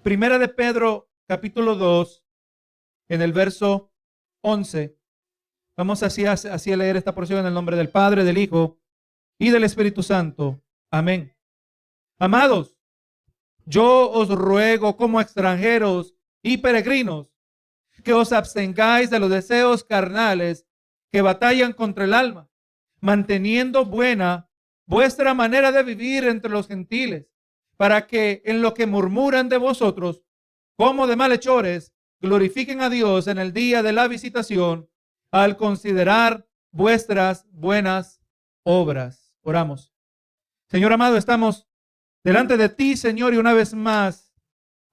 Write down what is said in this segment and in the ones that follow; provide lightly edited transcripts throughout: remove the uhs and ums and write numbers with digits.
Primera de Pedro, capítulo 2, en el verso 11. Vamos así a leer esta porción en el nombre del Padre, del Hijo y del Espíritu Santo. Amén. Amados, yo os ruego como extranjeros y peregrinos que os abstengáis de los deseos carnales que batallan contra el alma, manteniendo buena vuestra manera de vivir entre los gentiles, para que en lo que murmuran de vosotros, como de malhechores, glorifiquen a Dios en el día de la visitación, al considerar vuestras buenas obras. Oramos. Señor amado, estamos delante de ti, Señor, y una vez más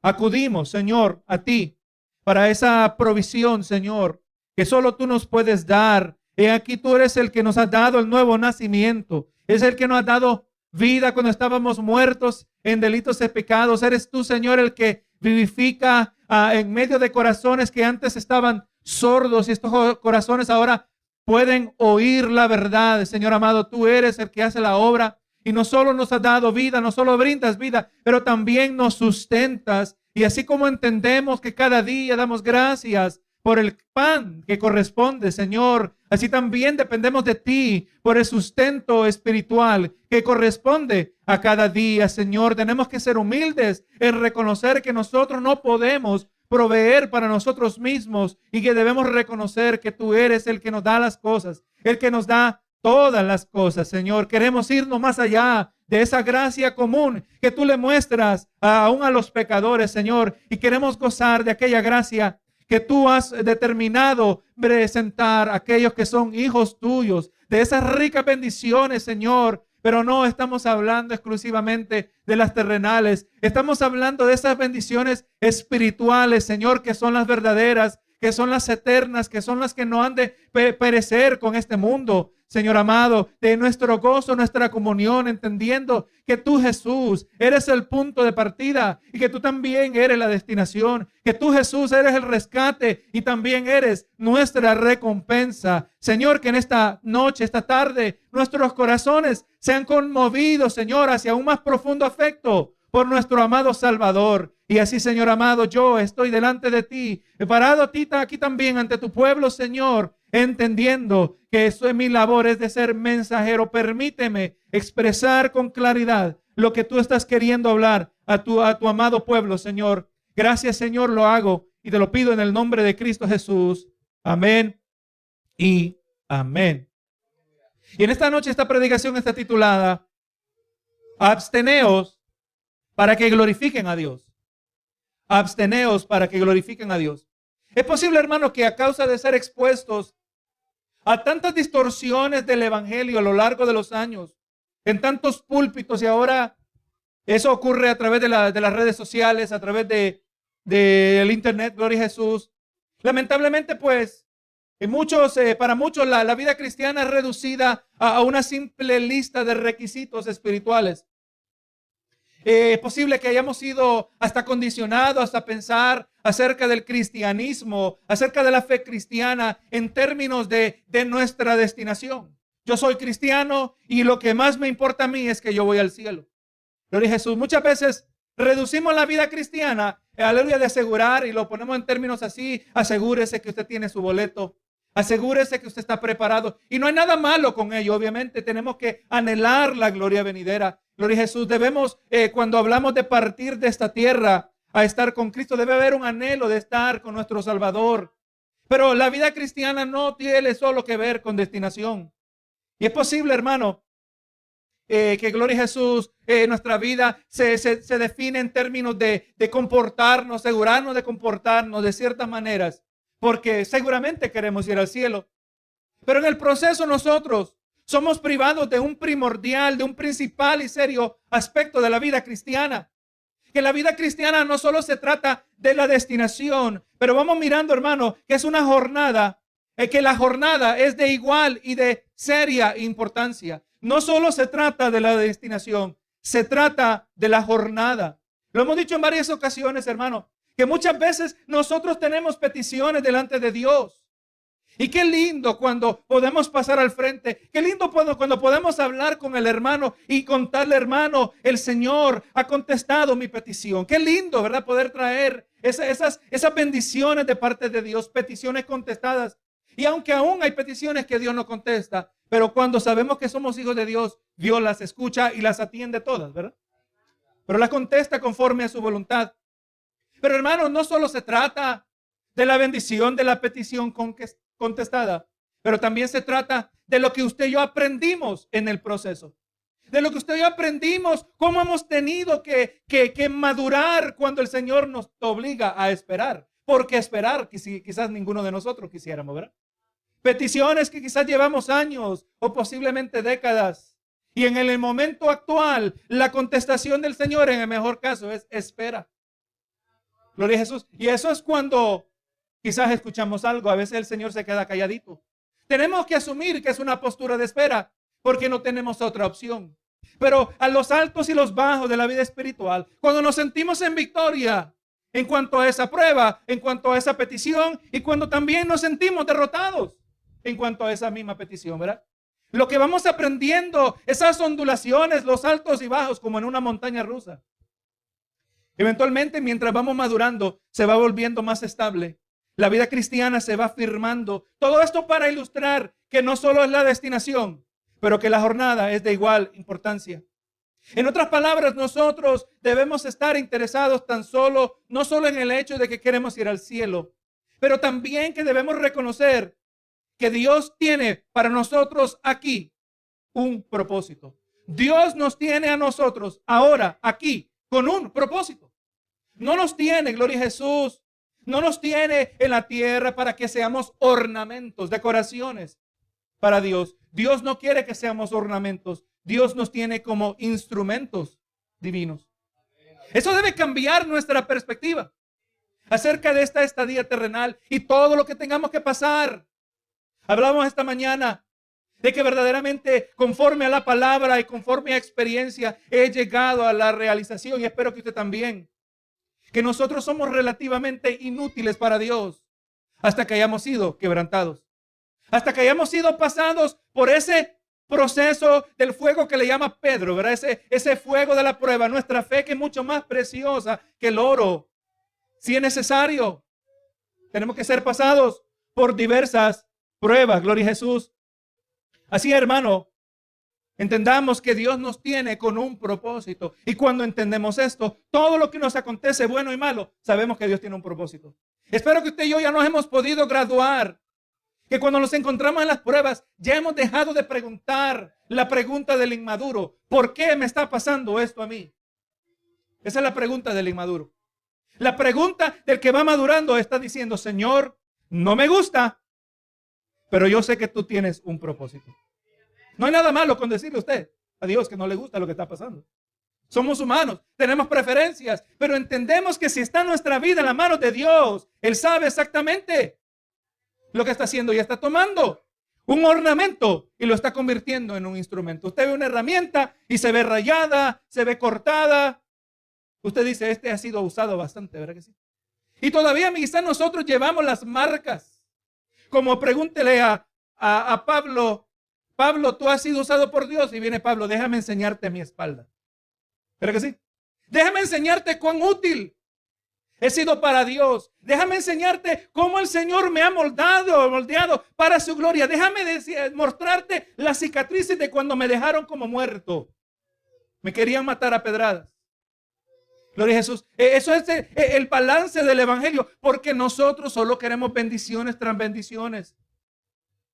acudimos, Señor, a ti para esa provisión, Señor, que solo tú nos puedes dar. He aquí tú eres el que nos ha dado el nuevo nacimiento. Es el que nos ha dado vida cuando estábamos muertos en delitos y pecados. Eres tú, Señor, el que vivifica en medio de corazones que antes estaban sordos, y estos corazones ahora pueden oír la verdad. Señor amado, tú eres el que hace la obra y no solo nos has dado vida, no solo brindas vida, pero también nos sustentas. Y así como entendemos que cada día damos gracias por el pan que corresponde, Señor, así también dependemos de ti por el sustento espiritual que corresponde a cada día, Señor. Tenemos que ser humildes en reconocer que nosotros no podemos proveer para nosotros mismos y que debemos reconocer que tú eres el que nos da las cosas, el que nos da todas las cosas, Señor. Queremos irnos más allá de esa gracia común que tú le muestras aún a los pecadores, Señor, y queremos gozar de aquella gracia que tú has determinado presentar a aquellos que son hijos tuyos, de esas ricas bendiciones, Señor. Pero no estamos hablando exclusivamente de las terrenales, estamos hablando de esas bendiciones espirituales, Señor, que son las verdaderas, que son las eternas, que son las que no han de perecer con este mundo. Señor amado, de nuestro gozo, nuestra comunión, entendiendo que tú, Jesús, eres el punto de partida y que tú también eres la destinación, que tú, Jesús, eres el rescate y también eres nuestra recompensa. Señor, que en esta noche, esta tarde, nuestros corazones sean conmovidos, Señor, hacia un más profundo afecto por nuestro amado Salvador. Y así, Señor amado, yo estoy delante de ti, he parado a ti aquí también ante tu pueblo, Señor, entendiendo que eso es mi labor, es de ser mensajero. Permíteme expresar con claridad lo que tú estás queriendo hablar a tu amado pueblo, Señor. Gracias, Señor, lo hago y te lo pido en el nombre de Cristo Jesús. Amén y amén. Y en esta noche esta predicación está titulada Absteneos para que glorifiquen a Dios. Absteneos para que glorifiquen a Dios. Es posible, hermano, que a causa de ser expuestos a tantas distorsiones del evangelio a lo largo de los años, en tantos púlpitos, y ahora eso ocurre a través de las redes sociales, a través del internet, gloria a Jesús. Lamentablemente, pues, para muchos la vida cristiana es reducida a una simple lista de requisitos espirituales. Es posible que hayamos sido hasta condicionados hasta pensar acerca del cristianismo, acerca de la fe cristiana en términos de nuestra destinación. Yo soy cristiano y lo que más me importa a mí es que yo voy al cielo. Gloria a Jesús. Muchas veces reducimos la vida cristiana, aleluya, de asegurar, y lo ponemos en términos así: asegúrese que usted tiene su boleto, asegúrese que usted está preparado. Y no hay nada malo con ello. Obviamente tenemos que anhelar la gloria venidera. Gloria a Jesús. Debemos, cuando hablamos de partir de esta tierra a estar con Cristo, debe haber un anhelo de estar con nuestro Salvador. Pero la vida cristiana no tiene solo que ver con destinación. Y es posible, hermano, que gloria a Jesús, nuestra vida se define en términos de comportarnos, asegurarnos de comportarnos de ciertas maneras, porque seguramente queremos ir al cielo. Pero en el proceso nosotros somos privados de un primordial, de un principal y serio aspecto de la vida cristiana. Que la vida cristiana no solo se trata de la destinación, pero vamos mirando, hermano, que es una jornada, que la jornada es de igual y de seria importancia. No solo se trata de la destinación, se trata de la jornada. Lo hemos dicho en varias ocasiones, hermano, que muchas veces nosotros tenemos peticiones delante de Dios. Y qué lindo cuando podemos pasar al frente. Qué lindo cuando podemos hablar con el hermano y contarle, hermano, el Señor ha contestado mi petición. Qué lindo, ¿verdad? Poder traer esas bendiciones de parte de Dios, peticiones contestadas. Y aunque aún hay peticiones que Dios no contesta, pero cuando sabemos que somos hijos de Dios, Dios las escucha y las atiende todas, ¿verdad? Pero las contesta conforme a su voluntad. Pero hermanos, no solo se trata de la bendición de la petición contestada, pero también se trata de lo que usted y yo aprendimos en el proceso. De lo que usted y yo aprendimos, cómo hemos tenido que madurar cuando el Señor nos obliga a esperar. Porque esperar, quizás ninguno de nosotros quisiéramos, ¿verdad? Peticiones que quizás llevamos años o posiblemente décadas. Y en el momento actual, la contestación del Señor en el mejor caso es espera. Gloria a Jesús. Y eso es cuando quizás escuchamos algo. A veces el Señor se queda calladito. Tenemos que asumir que es una postura de espera porque no tenemos otra opción. Pero a los altos y los bajos de la vida espiritual, cuando nos sentimos en victoria en cuanto a esa prueba, en cuanto a esa petición y cuando también nos sentimos derrotados en cuanto a esa misma petición, ¿verdad? Lo que vamos aprendiendo, esas ondulaciones, los altos y bajos como en una montaña rusa. Eventualmente, mientras vamos madurando, se va volviendo más estable. La vida cristiana se va firmando. Todo esto para ilustrar que no solo es la destinación, pero que la jornada es de igual importancia. En otras palabras, nosotros debemos estar interesados no solo en el hecho de que queremos ir al cielo, pero también que debemos reconocer que Dios tiene para nosotros aquí un propósito. Dios nos tiene a nosotros ahora aquí con un propósito. No nos tiene, gloria a Jesús, no nos tiene en la tierra para que seamos ornamentos, decoraciones para Dios. Dios no quiere que seamos ornamentos. Dios nos tiene como instrumentos divinos. Eso debe cambiar nuestra perspectiva acerca de esta estadía terrenal y todo lo que tengamos que pasar. Hablamos esta mañana de que verdaderamente conforme a la palabra y conforme a experiencia he llegado a la realización y espero que usted también, que nosotros somos relativamente inútiles para Dios hasta que hayamos sido quebrantados, hasta que hayamos sido pasados por ese proceso del fuego que le llama Pedro, ¿verdad? Ese fuego de la prueba, nuestra fe que es mucho más preciosa que el oro. Si es necesario, tenemos que ser pasados por diversas pruebas, gloria a Jesús. Así, hermano, entendamos que Dios nos tiene con un propósito. Y cuando entendemos esto, todo lo que nos acontece, bueno y malo, sabemos que Dios tiene un propósito. Espero que usted y yo ya nos hemos podido graduar. Que cuando nos encontramos en las pruebas, ya hemos dejado de preguntar la pregunta del inmaduro. ¿Por qué me está pasando esto a mí? Esa es la pregunta del inmaduro. La pregunta del que va madurando está diciendo, Señor, no me gusta, pero yo sé que tú tienes un propósito. No hay nada malo con decirle a usted a Dios que no le gusta lo que está pasando. Somos humanos, tenemos preferencias, pero entendemos que si está nuestra vida en la mano de Dios, Él sabe exactamente lo que está haciendo y está tomando un ornamento y lo está convirtiendo en un instrumento. Usted ve una herramienta y se ve rayada, se ve cortada. Usted dice, este ha sido usado bastante, ¿verdad que sí? Y todavía quizás nosotros llevamos las marcas. Como pregúntele a Pablo, Pablo, tú has sido usado por Dios. Y viene Pablo, déjame enseñarte mi espalda. ¿Verdad que sí? Déjame enseñarte cuán útil he sido para Dios. Déjame enseñarte cómo el Señor me ha moldeado para su gloria. Déjame mostrarte las cicatrices de cuando me dejaron como muerto. Me querían matar a pedradas. Gloria a Jesús. Eso es el balance del evangelio, porque nosotros solo queremos bendiciones tras bendiciones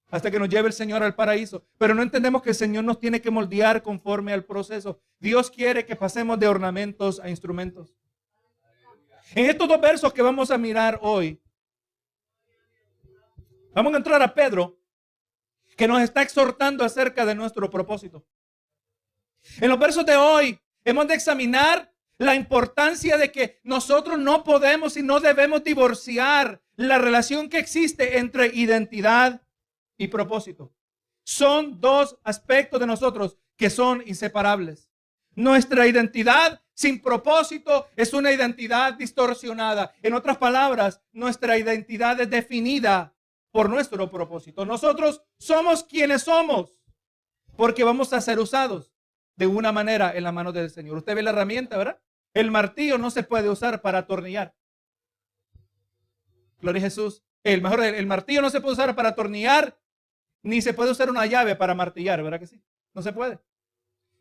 hasta que nos lleve el Señor al paraíso. Pero no entendemos que el Señor nos tiene que moldear conforme al proceso. Dios quiere que pasemos de ornamentos a instrumentos. En estos dos versos que vamos a mirar hoy, vamos a entrar a Pedro, que nos está exhortando acerca de nuestro propósito. En los versos de hoy hemos de examinar la importancia de que nosotros no podemos y no debemos divorciar la relación que existe entre identidad y propósito. Son dos aspectos de nosotros que son inseparables. Nuestra identidad sin propósito es una identidad distorsionada. En otras palabras, nuestra identidad es definida por nuestro propósito. Nosotros somos quienes somos porque vamos a ser usados de una manera en la mano del Señor. Usted ve la herramienta, ¿verdad? El martillo no se puede usar para atornillar. Gloria a Jesús. El martillo no se puede usar para atornillar, ni se puede usar una llave para martillar, ¿verdad que sí? No se puede.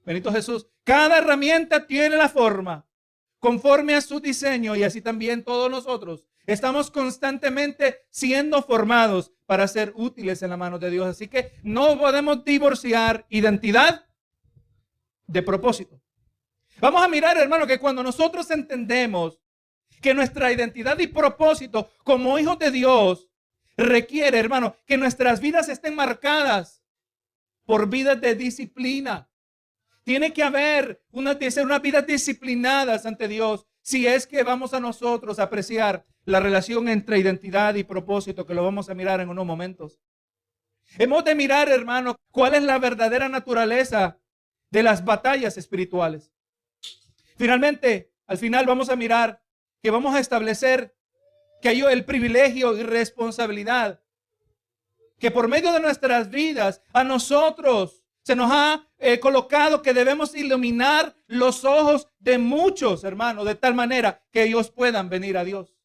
Bendito Jesús. Cada herramienta tiene la forma conforme a su diseño, y así también todos nosotros estamos constantemente siendo formados para ser útiles en la mano de Dios. Así que no podemos divorciar identidad de propósito. Vamos a mirar, hermano, que cuando nosotros entendemos que nuestra identidad y propósito como hijos de Dios requiere, hermano, que nuestras vidas estén marcadas por vidas de disciplina. Tiene que haber unas vidas disciplinadas ante Dios si es que vamos a nosotros a apreciar la relación entre identidad y propósito, que lo vamos a mirar en unos momentos. Hemos de mirar, hermano, cuál es la verdadera naturaleza de las batallas espirituales. Finalmente, al final vamos a mirar que vamos a establecer que hay el privilegio y responsabilidad que por medio de nuestras vidas a nosotros se nos ha colocado que debemos iluminar los ojos de muchos, hermanos, de tal manera que ellos puedan venir a Dios.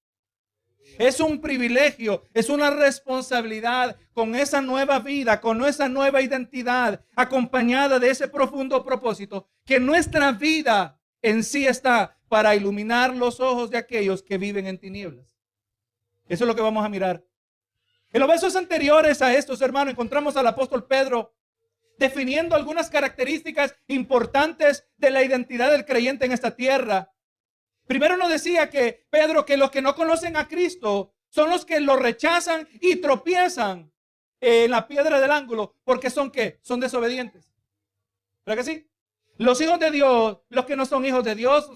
Es un privilegio, es una responsabilidad con esa nueva vida, con esa nueva identidad, acompañada de ese profundo propósito, que nuestra vida en sí está para iluminar los ojos de aquellos que viven en tinieblas. Eso es lo que vamos a mirar. En los versos anteriores a estos, hermanos, encontramos al apóstol Pedro definiendo algunas características importantes de la identidad del creyente en esta tierra. Primero nos decía que Pedro, que los que no conocen a Cristo son los que lo rechazan y tropiezan en la piedra del ángulo, porque son ¿qué? Son desobedientes. ¿Verdad que sí? Los hijos de Dios, los que no son hijos de Dios,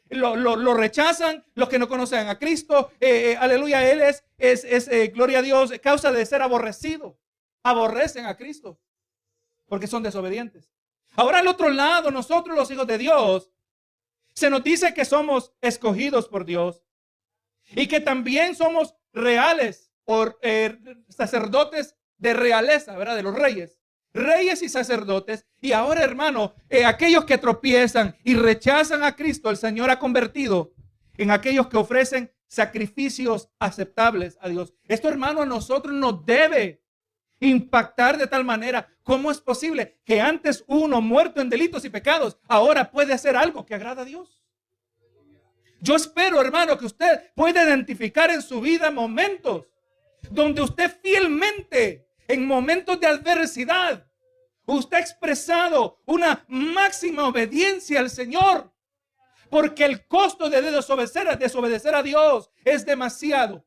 lo rechazan. Los que no conocen a Cristo, aleluya, Él es gloria a Dios, causa de ser aborrecido. Aborrecen a Cristo porque son desobedientes. Ahora al otro lado, nosotros los hijos de Dios, se nos dice que somos escogidos por Dios y que también somos reales o sacerdotes de realeza, ¿verdad? De los reyes. Reyes y sacerdotes. Y ahora, hermano, aquellos que tropiezan y rechazan a Cristo, el Señor ha convertido en aquellos que ofrecen sacrificios aceptables a Dios. Esto, hermano, a nosotros nos debe impactar de tal manera. ¿Cómo es posible que antes uno muerto en delitos y pecados ahora puede hacer algo que agrada a Dios? Yo espero, hermano, que usted pueda identificar en su vida momentos donde usted fielmente, en momentos de adversidad, usted ha expresado una máxima obediencia al Señor, porque el costo de desobedecer a Dios es demasiado.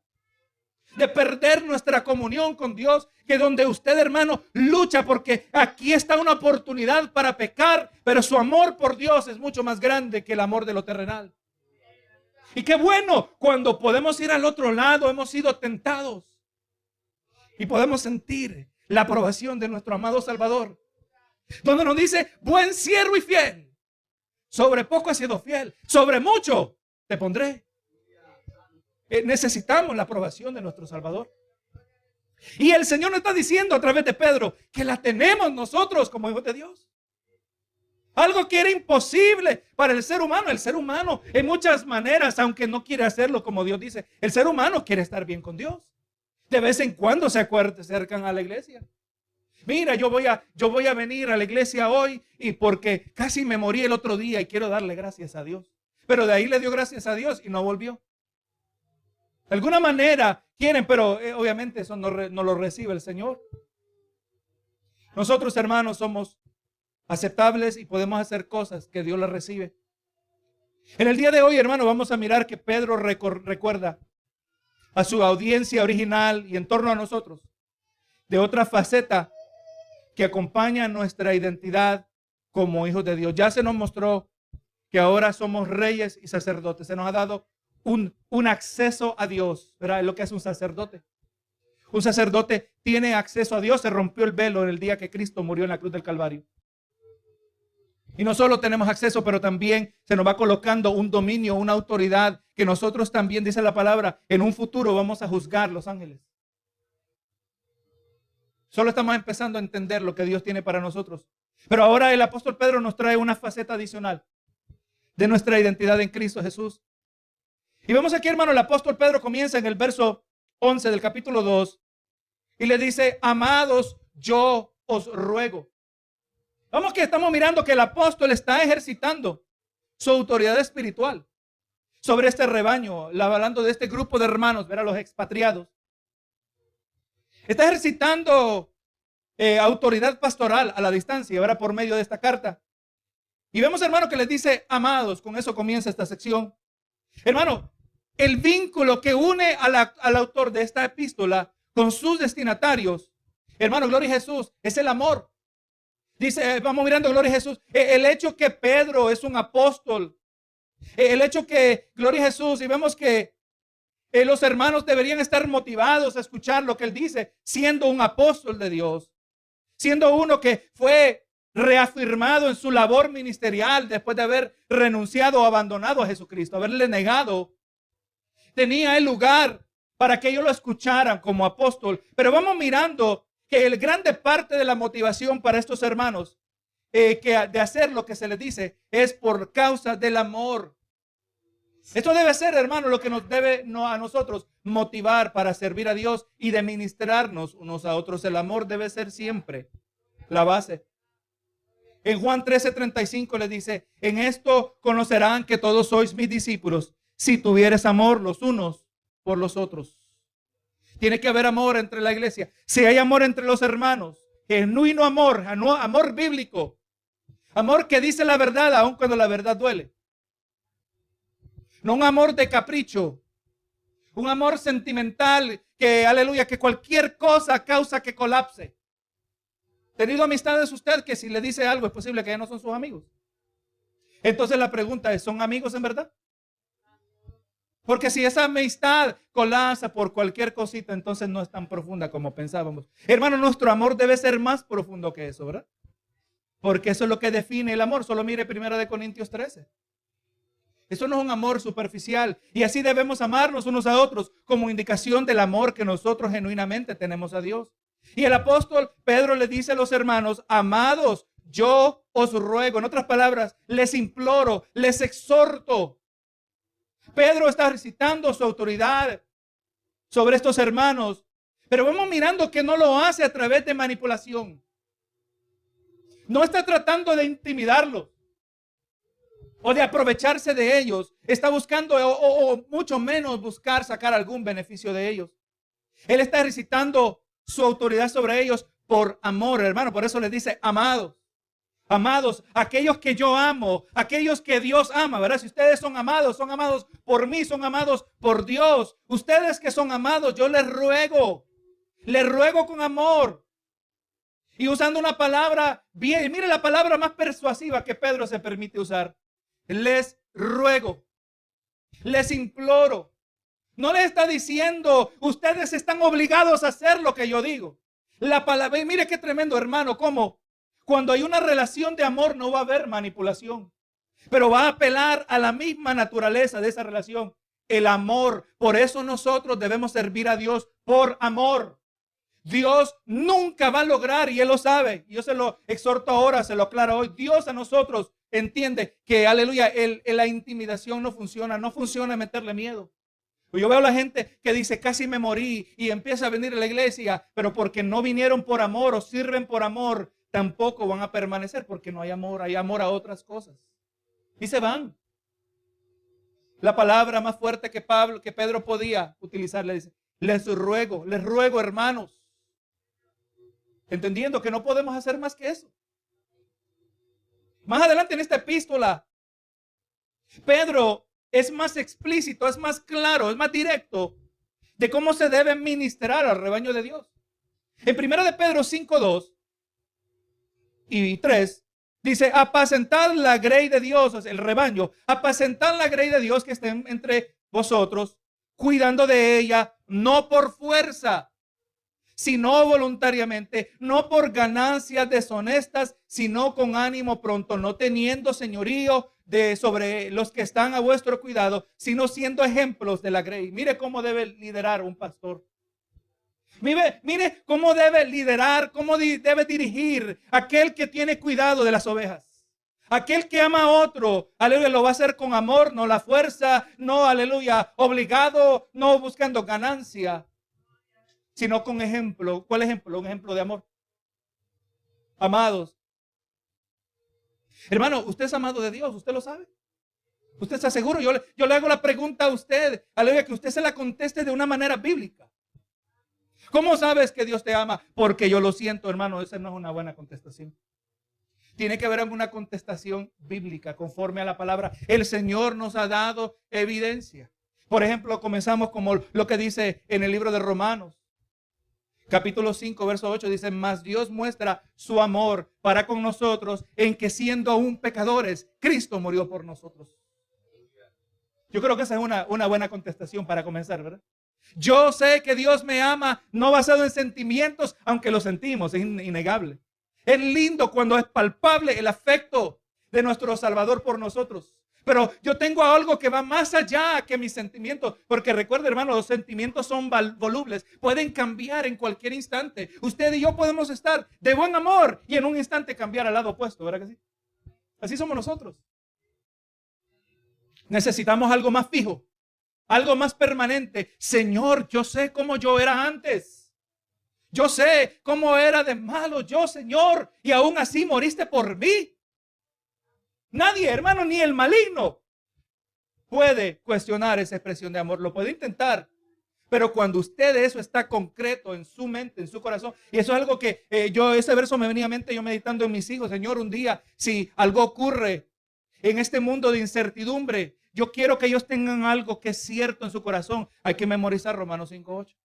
De perder nuestra comunión con Dios, que donde usted, hermano, lucha porque aquí está una oportunidad para pecar, pero su amor por Dios es mucho más grande que el amor de lo terrenal. Y qué bueno cuando podemos ir al otro lado, hemos sido tentados y podemos sentir la aprobación de nuestro amado Salvador, donde nos dice: buen siervo y fiel, sobre poco has sido fiel, sobre mucho te pondré. Necesitamos la aprobación de nuestro Salvador. Y el Señor nos está diciendo a través de Pedro que la tenemos nosotros como hijos de Dios. Algo que era imposible para el ser humano. El ser humano en muchas maneras, aunque no quiere hacerlo como Dios dice, el ser humano quiere estar bien con Dios. De vez en cuando se acercan a la iglesia. Mira, yo voy a venir a la iglesia hoy y porque casi me morí el otro día y quiero darle gracias a Dios. Pero de ahí le dio gracias a Dios y no volvió. De alguna manera quieren, pero obviamente eso no lo recibe el Señor. Nosotros, hermanos, somos aceptables y podemos hacer cosas que Dios las recibe. En el día de hoy, hermano, vamos a mirar que Pedro recuerda a su audiencia original y en torno a nosotros de otra faceta que acompaña nuestra identidad como hijos de Dios. Ya se nos mostró que ahora somos reyes y sacerdotes. Se nos ha dado un acceso a Dios, ¿verdad? Es lo que hace un sacerdote. Un sacerdote tiene acceso a Dios. Se rompió el velo en el día que Cristo murió en la cruz del Calvario. Y no solo tenemos acceso, pero también se nos va colocando un dominio, una autoridad que nosotros también, dice la palabra, en un futuro vamos a juzgar los ángeles. Solo estamos empezando a entender lo que Dios tiene para nosotros. Pero ahora el apóstol Pedro nos trae una faceta adicional de nuestra identidad en Cristo Jesús. Y vemos aquí, hermano, el apóstol Pedro comienza en el verso 11 del capítulo 2 y le dice: amados, yo os ruego. Vamos, que estamos mirando que el apóstol está ejercitando su autoridad espiritual sobre este rebaño, hablando de este grupo de hermanos, ver a los expatriados. Está ejercitando autoridad pastoral a la distancia, ¿verdad? Por medio de esta carta. Y vemos, hermano, que les dice amados. Con eso comienza esta sección. Hermano, el vínculo que une al autor de esta epístola con sus destinatarios, hermano, gloria a Jesús, es el amor. Dice, vamos mirando, gloria a Jesús, el hecho que Pedro es un apóstol, el hecho que, gloria a Jesús, y vemos que los hermanos deberían estar motivados a escuchar lo que él dice, siendo un apóstol de Dios, siendo uno que fue reafirmado en su labor ministerial después de haber renunciado o abandonado a Jesucristo, haberle negado. Tenía el lugar para que ellos lo escucharan como apóstol. Pero vamos mirando que el grande parte de la motivación para estos hermanos que de hacer lo que se les dice es por causa del amor. Esto debe ser, hermano, lo que nos debe a nosotros motivar para servir a Dios y de ministrarnos unos a otros. El amor debe ser siempre la base. En Juan 13:35 le dice: en esto conocerán que todos sois mis discípulos, si tuvieres amor los unos por los otros. Tiene que haber amor entre la iglesia. Si hay amor entre los hermanos, genuino amor, amor bíblico, amor que dice la verdad aun cuando la verdad duele. No un amor de capricho, un amor sentimental que, aleluya, que cualquier cosa causa que colapse. ¿Tenido amistades usted que si le dice algo es posible que ya no son sus amigos? Entonces la pregunta es, ¿son amigos en verdad? Porque si esa amistad colapsa por cualquier cosita, entonces no es tan profunda como pensábamos. Hermano, nuestro amor debe ser más profundo que eso, ¿verdad? Porque eso es lo que define el amor. Solo mire 1 Corintios 13. Eso no es un amor superficial. Y así debemos amarnos unos a otros como indicación del amor que nosotros genuinamente tenemos a Dios. Y el apóstol Pedro le dice a los hermanos: amados, yo os ruego. En otras palabras, les imploro, les exhorto. Pedro está recitando su autoridad sobre estos hermanos, pero vamos mirando que no lo hace a través de manipulación. No está tratando de intimidarlos o de aprovecharse de ellos. Está buscando o mucho menos buscar sacar algún beneficio de ellos. Él está recitando su autoridad sobre ellos por amor, hermano. Por eso les dice amados. Amados, aquellos que yo amo, aquellos que Dios ama, ¿verdad? Si ustedes son amados por mí, son amados por Dios. Ustedes que son amados, yo les ruego con amor. Y usando una palabra bien, mire la palabra más persuasiva que Pedro se permite usar. Les ruego, les imploro. No le está diciendo, ustedes están obligados a hacer lo que yo digo. La palabra, y mire qué tremendo, hermano, cómo cuando hay una relación de amor no va a haber manipulación, pero va a apelar a la misma naturaleza de esa relación, el amor. Por eso nosotros debemos servir a Dios por amor. Dios nunca va a lograr, y Él lo sabe, yo se lo exhorto ahora, se lo aclaro hoy, Dios a nosotros entiende que, aleluya, la intimidación no funciona meterle miedo. Yo veo a la gente que dice, casi me morí, y empieza a venir a la iglesia, pero porque no vinieron por amor o sirven por amor, tampoco van a permanecer, porque no hay amor a otras cosas. Y se van. La palabra más fuerte que Pedro podía utilizar, le dice, les ruego, hermanos. Entendiendo que no podemos hacer más que eso. Más adelante en esta epístola, Pedro es más explícito, es más claro, es más directo de cómo se debe ministrar al rebaño de Dios. En 1 de Pedro 5:2 y 3 dice: apacentad la grey de Dios, o sea, el rebaño, apacentad la grey de Dios que esté entre vosotros, cuidando de ella, no por fuerza, sino voluntariamente, no por ganancias deshonestas, sino con ánimo pronto, no teniendo señorío sobre los que están a vuestro cuidado, sino siendo ejemplos de la grey. Mire cómo debe liderar un pastor. Mire cómo debe liderar, cómo debe dirigir aquel que tiene cuidado de las ovejas. Aquel que ama a otro, aleluya, lo va a hacer con amor, no la fuerza, no, aleluya, obligado, no buscando ganancia, sino con ejemplo. ¿Cuál ejemplo? Un ejemplo de amor. Amados. Hermano, usted es amado de Dios, usted lo sabe. ¿Usted está seguro? Yo le hago la pregunta a usted, aleluya, que usted se la conteste de una manera bíblica. ¿Cómo sabes que Dios te ama? Porque yo lo siento, hermano, esa no es una buena contestación. Tiene que haber alguna contestación bíblica conforme a la palabra. El Señor nos ha dado evidencia. Por ejemplo, comenzamos como lo que dice en el libro de Romanos. Capítulo 5, verso 8 dice, mas Dios muestra su amor para con nosotros en que siendo aún pecadores, Cristo murió por nosotros. Yo creo que esa es una buena contestación para comenzar, ¿verdad? Yo sé que Dios me ama, no basado en sentimientos, aunque lo sentimos, es innegable. Es lindo cuando es palpable el afecto de nuestro Salvador por nosotros. Pero yo tengo algo que va más allá que mis sentimientos. Porque recuerda, hermano, los sentimientos son volubles. Pueden cambiar en cualquier instante. Usted y yo podemos estar de buen amor y en un instante cambiar al lado opuesto. ¿Verdad que sí? Así somos nosotros. Necesitamos algo más fijo. Algo más permanente. Señor, yo sé cómo yo era antes. Yo sé cómo era de malo yo, Señor, y aún así moriste por mí. Nadie, hermano, ni el maligno puede cuestionar esa expresión de amor. Lo puede intentar, pero cuando usted eso está concreto en su mente, en su corazón, y eso es algo que ese verso me venía a mente, yo meditando en mis hijos, Señor, un día, si algo ocurre en este mundo de incertidumbre, yo quiero que ellos tengan algo que es cierto en su corazón. Hay que memorizar Romanos 5:8.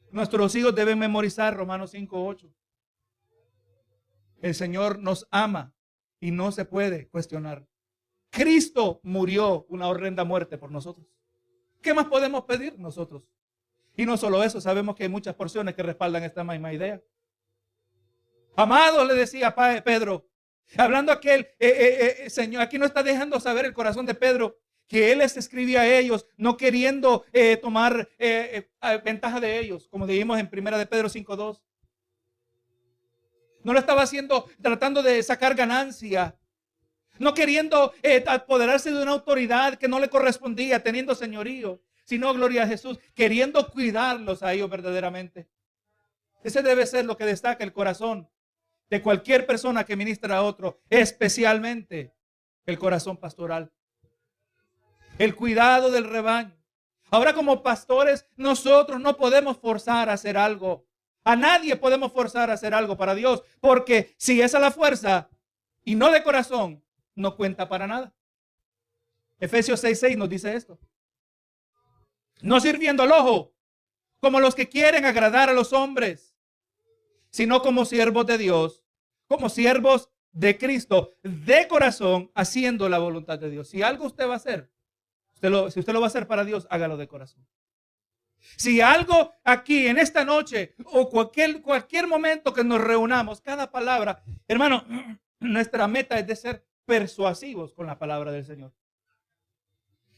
Nuestros hijos deben memorizar Romanos 5:8. El Señor nos ama y no se puede cuestionar. Cristo murió una horrenda muerte por nosotros. ¿Qué más podemos pedir nosotros? Y no solo eso, sabemos que hay muchas porciones que respaldan esta misma idea. Amado, le decía Pedro, hablando aquel Señor, aquí no está dejando saber el corazón de Pedro, que él les escribía a ellos, no queriendo tomar ventaja de ellos, como dijimos en 1 de Pedro 5:2. No lo estaba haciendo tratando de sacar ganancia, no queriendo apoderarse de una autoridad que no le correspondía, teniendo señorío, sino, gloria a Jesús, queriendo cuidarlos a ellos verdaderamente. Ese debe ser lo que destaca el corazón de cualquier persona que ministra a otro, especialmente el corazón pastoral. El cuidado del rebaño. Ahora, como pastores, nosotros no podemos forzar a hacer algo. A nadie podemos forzar a hacer algo para Dios, porque si esa es la fuerza y no de corazón, no cuenta para nada. Efesios 6:6 nos dice esto. No sirviendo al ojo, como los que quieren agradar a los hombres, sino como siervos de Dios, como siervos de Cristo, de corazón, haciendo la voluntad de Dios. Si algo usted va a hacer, si usted lo va a hacer para Dios, hágalo de corazón. Si algo aquí en esta noche o cualquier momento que nos reunamos, cada palabra, hermano, nuestra meta es de ser persuasivos con la palabra del Señor.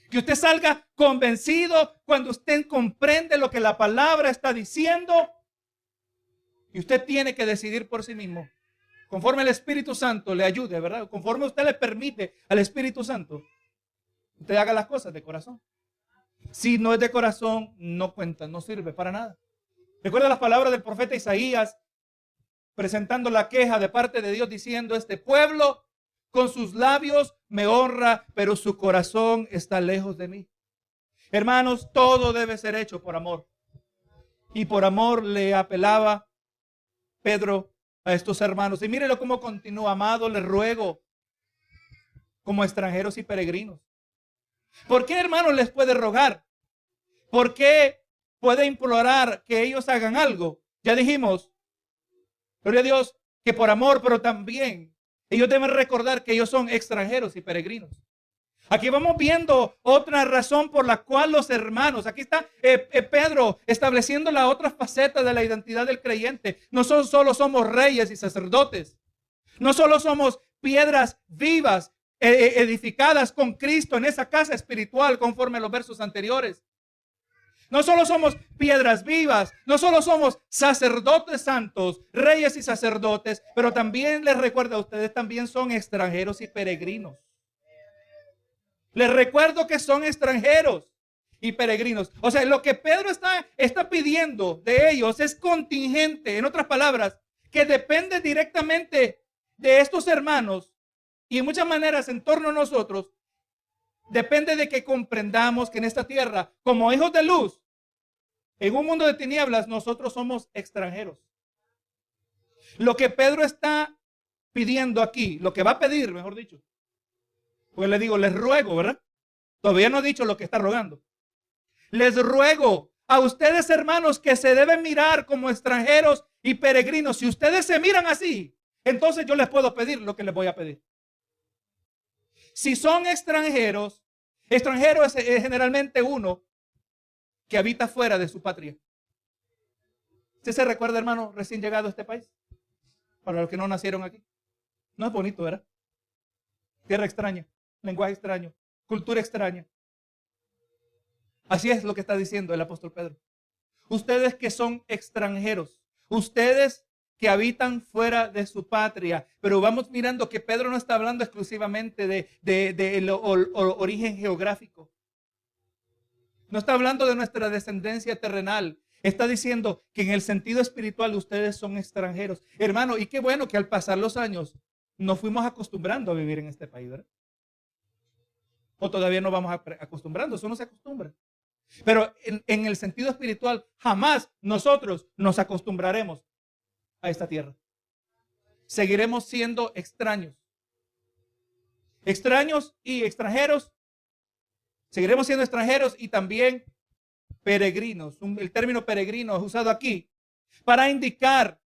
Que usted salga convencido cuando usted comprende lo que la palabra está diciendo. Y usted tiene que decidir por sí mismo, conforme el Espíritu Santo le ayude, ¿verdad? Conforme usted le permite al Espíritu Santo, usted haga las cosas de corazón. Si no es de corazón, no cuenta, no sirve para nada. Recuerda las palabras del profeta Isaías, presentando la queja de parte de Dios, diciendo: este pueblo con sus labios me honra, pero su corazón está lejos de mí. Hermanos, todo debe ser hecho por amor. Y por amor le apelaba Pedro a estos hermanos. Y mírenlo cómo continúa: amado, les ruego, como extranjeros y peregrinos. ¿Por qué, hermanos, les puede rogar? ¿Por qué puede implorar que ellos hagan algo? Ya dijimos, gloria a Dios, que por amor, pero también ellos deben recordar que ellos son extranjeros y peregrinos. Aquí vamos viendo otra razón por la cual los hermanos, aquí está Pedro estableciendo la otra faceta de la identidad del creyente. No solo somos reyes y sacerdotes, no solo somos piedras vivas, edificadas con Cristo en esa casa espiritual, conforme a los versos anteriores. No solo somos piedras vivas, no solo somos sacerdotes santos, reyes y sacerdotes, pero también les recuerdo a ustedes, también son extranjeros y peregrinos. Les recuerdo que son extranjeros y peregrinos. O sea, lo que Pedro está pidiendo de ellos es contingente, en otras palabras, que depende directamente de estos hermanos y en muchas maneras en torno a nosotros. Depende de que comprendamos que en esta tierra, como hijos de luz, en un mundo de tinieblas, nosotros somos extranjeros. Lo que Pedro está pidiendo aquí, lo que va a pedir, mejor dicho, pues le digo, les ruego, ¿verdad? Todavía no he dicho lo que está rogando. Les ruego a ustedes, hermanos, que se deben mirar como extranjeros y peregrinos. Si ustedes se miran así, entonces yo les puedo pedir lo que les voy a pedir. Si son extranjeros, extranjero es generalmente uno que habita fuera de su patria. ¿Usted se recuerda, hermano, recién llegado a este país? Para los que no nacieron aquí. No es bonito, ¿verdad? Tierra extraña, lenguaje extraño, cultura extraña. Así es lo que está diciendo el apóstol Pedro. Ustedes que son extranjeros, ustedes que habitan fuera de su patria. Pero vamos mirando que Pedro no está hablando exclusivamente de origen geográfico. No está hablando de nuestra descendencia terrenal. Está diciendo que en el sentido espiritual ustedes son extranjeros. Hermano, y qué bueno que al pasar los años nos fuimos acostumbrando a vivir en este país, ¿verdad? O todavía no vamos acostumbrando, eso no se acostumbra. Pero en el sentido espiritual jamás nosotros nos acostumbraremos a esta tierra. Seguiremos siendo extraños. Extraños y extranjeros. Seguiremos siendo extranjeros y también peregrinos. El término peregrino es usado aquí para indicar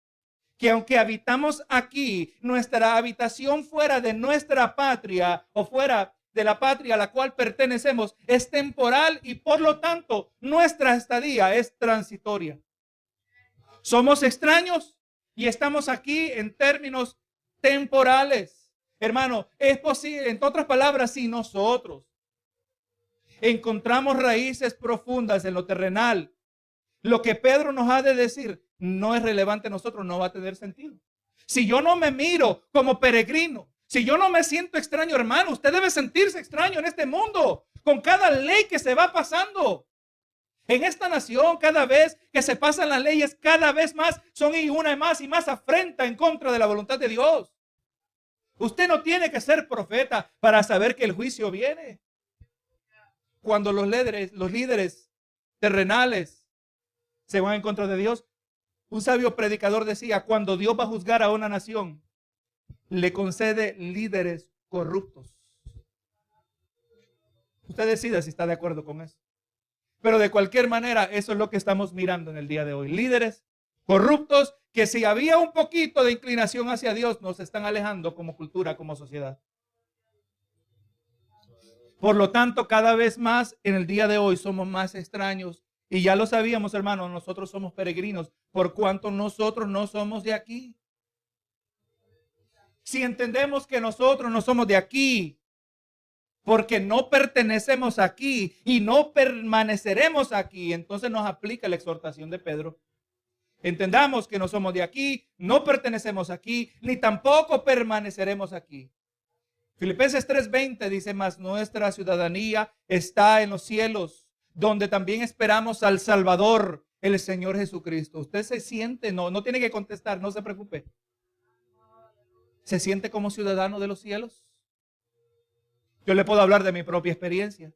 que aunque habitamos aquí, nuestra habitación fuera de nuestra patria o fuera de la patria a la cual pertenecemos es temporal y por lo tanto nuestra estadía es transitoria. Somos extraños y estamos aquí en términos temporales. Hermano, es posible, en otras palabras, si nosotros encontramos raíces profundas en lo terrenal, lo que Pedro nos ha de decir no es relevante a nosotros, no va a tener sentido. Si yo no me miro como peregrino, si yo no me siento extraño, hermano, usted debe sentirse extraño en este mundo, con cada ley que se va pasando. En esta nación, cada vez que se pasan las leyes, cada vez más son una más y más afrenta en contra de la voluntad de Dios. Usted no tiene que ser profeta para saber que el juicio viene. Cuando los líderes terrenales se van en contra de Dios, un sabio predicador decía, cuando Dios va a juzgar a una nación, le concede líderes corruptos. Usted decida si está de acuerdo con eso. Pero de cualquier manera, eso es lo que estamos mirando en el día de hoy. Líderes corruptos que si había un poquito de inclinación hacia Dios, nos están alejando como cultura, como sociedad. Por lo tanto, cada vez más en el día de hoy somos más extraños. Y ya lo sabíamos, hermanos, nosotros somos peregrinos, por cuanto nosotros no somos de aquí. Si entendemos que nosotros no somos de aquí, porque no pertenecemos aquí y no permaneceremos aquí, entonces nos aplica la exhortación de Pedro. Entendamos que no somos de aquí, no pertenecemos aquí, ni tampoco permaneceremos aquí. Filipenses 3:20 dice, mas nuestra ciudadanía está en los cielos, donde también esperamos al Salvador, el Señor Jesucristo. Usted se siente, no tiene que contestar, no se preocupe. ¿Se siente como ciudadano de los cielos? Yo le puedo hablar de mi propia experiencia.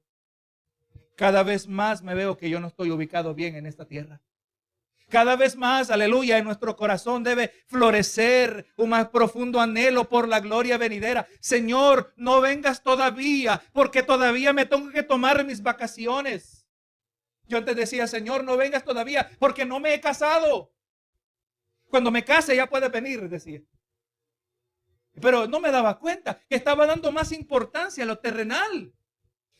Cada vez más me veo que yo no estoy ubicado bien en esta tierra. Cada vez más, aleluya, en nuestro corazón debe florecer un más profundo anhelo por la gloria venidera. Señor, no vengas todavía, porque todavía me tengo que tomar mis vacaciones. Yo antes decía, Señor, no vengas todavía, porque no me he casado. Cuando me case ya puedes venir, decía. Pero no me daba cuenta que estaba dando más importancia a lo terrenal.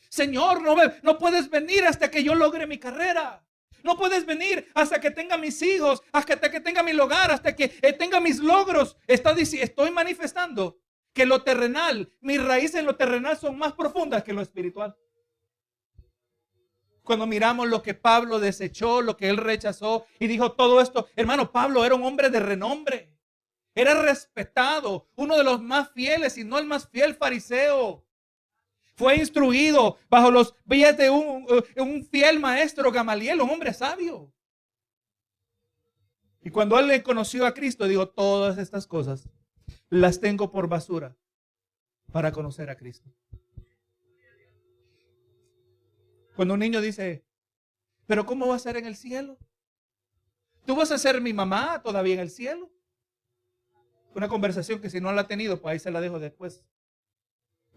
Señor, no puedes venir hasta que yo logre mi carrera. No puedes venir hasta que tenga mis hijos, hasta que tenga mi hogar, hasta que tenga mis logros. Estoy manifestando que lo terrenal, mis raíces en lo terrenal son más profundas que lo espiritual. Cuando miramos lo que Pablo desechó, lo que él rechazó y dijo todo esto, hermano, Pablo era un hombre de renombre. Era respetado, uno de los más fieles y no el más fiel fariseo. Fue instruido bajo los pies de un fiel maestro Gamaliel, un hombre sabio. Y cuando él le conoció a Cristo, dijo, todas estas cosas las tengo por basura para conocer a Cristo. Cuando un niño dice, pero ¿cómo va a ser en el cielo? ¿Tú vas a ser mi mamá todavía en el cielo? Una conversación que si no la ha tenido, pues ahí se la dejo después.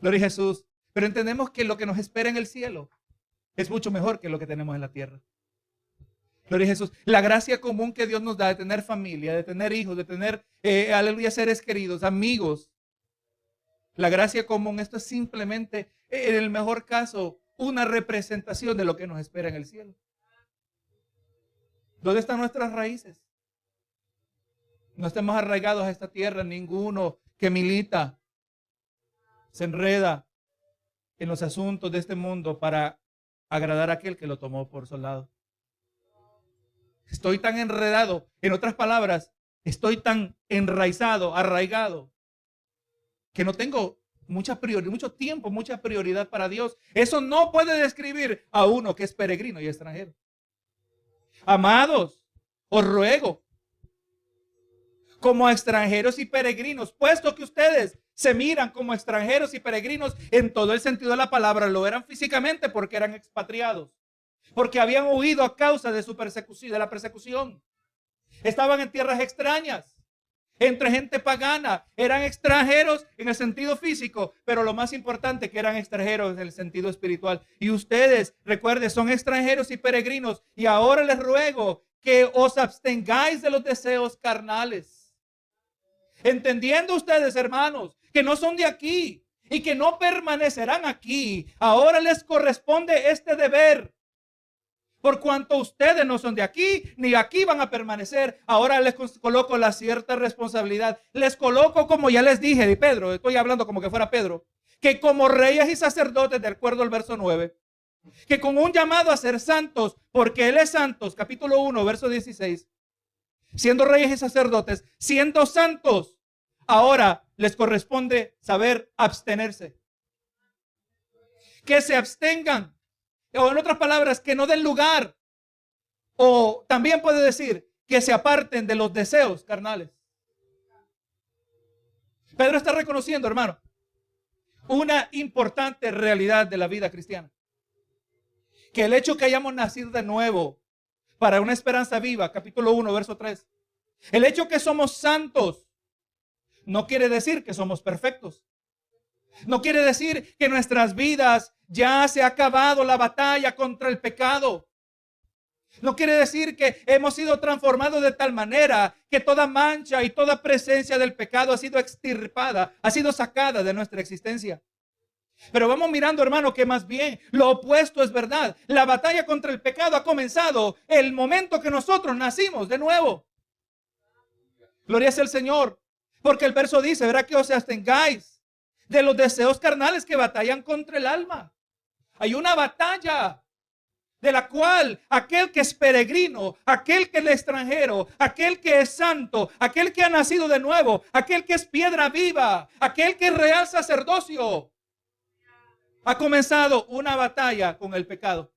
Gloria a Jesús. Pero entendemos que lo que nos espera en el cielo es mucho mejor que lo que tenemos en la tierra. Gloria a Jesús. La gracia común que Dios nos da de tener familia, de tener hijos, de tener, aleluya, seres queridos, amigos. La gracia común, esto es simplemente, en el mejor caso, una representación de lo que nos espera en el cielo. ¿Dónde están nuestras raíces? No estemos arraigados a esta tierra. Ninguno que milita se enreda en los asuntos de este mundo para agradar a aquel que lo tomó por soldado. Estoy tan enredado, en otras palabras, estoy tan enraizado, arraigado, que no tengo mucho tiempo, mucha prioridad para Dios. Eso no puede describir a uno que es peregrino y extranjero. Amados, os ruego, como extranjeros y peregrinos, puesto que ustedes se miran como extranjeros y peregrinos en todo el sentido de la palabra, lo eran físicamente porque eran expatriados, porque habían huido a causa de su persecución, de la persecución. Estaban en tierras extrañas, entre gente pagana, eran extranjeros en el sentido físico, pero lo más importante que eran extranjeros en el sentido espiritual. Y ustedes, recuerden, son extranjeros y peregrinos, y ahora les ruego que os abstengáis de los deseos carnales. Entendiendo ustedes, hermanos, que no son de aquí y que no permanecerán aquí, ahora les corresponde este deber. Por cuanto ustedes no son de aquí, ni aquí van a permanecer, ahora les coloco la cierta responsabilidad. Les coloco, como ya les dije de Pedro, estoy hablando como que fuera Pedro, que como reyes y sacerdotes, de acuerdo al verso 9, que con un llamado a ser santos, porque Él es santos, capítulo 1, verso 16, siendo reyes y sacerdotes, siendo santos, ahora les corresponde saber abstenerse. Que se abstengan. O en otras palabras, que no den lugar. O también puede decir que se aparten de los deseos carnales. Pedro está reconociendo, hermano, una importante realidad de la vida cristiana. Que el hecho que hayamos nacido de nuevo para una esperanza viva, capítulo 1, verso 3. El hecho que somos santos no quiere decir que somos perfectos. No quiere decir que nuestras vidas ya se ha acabado la batalla contra el pecado. No quiere decir que hemos sido transformados de tal manera que toda mancha y toda presencia del pecado ha sido extirpada, ha sido sacada de nuestra existencia. Pero vamos mirando, hermano, que más bien lo opuesto es verdad. La batalla contra el pecado ha comenzado el momento que nosotros nacimos de nuevo. Gloria sea al Señor. Porque el verso dice, verá que os abstengáis de los deseos carnales que batallan contra el alma. Hay una batalla de la cual aquel que es peregrino, aquel que es extranjero, aquel que es santo, aquel que ha nacido de nuevo, aquel que es piedra viva, aquel que es real sacerdocio, ha comenzado una batalla con el pecado.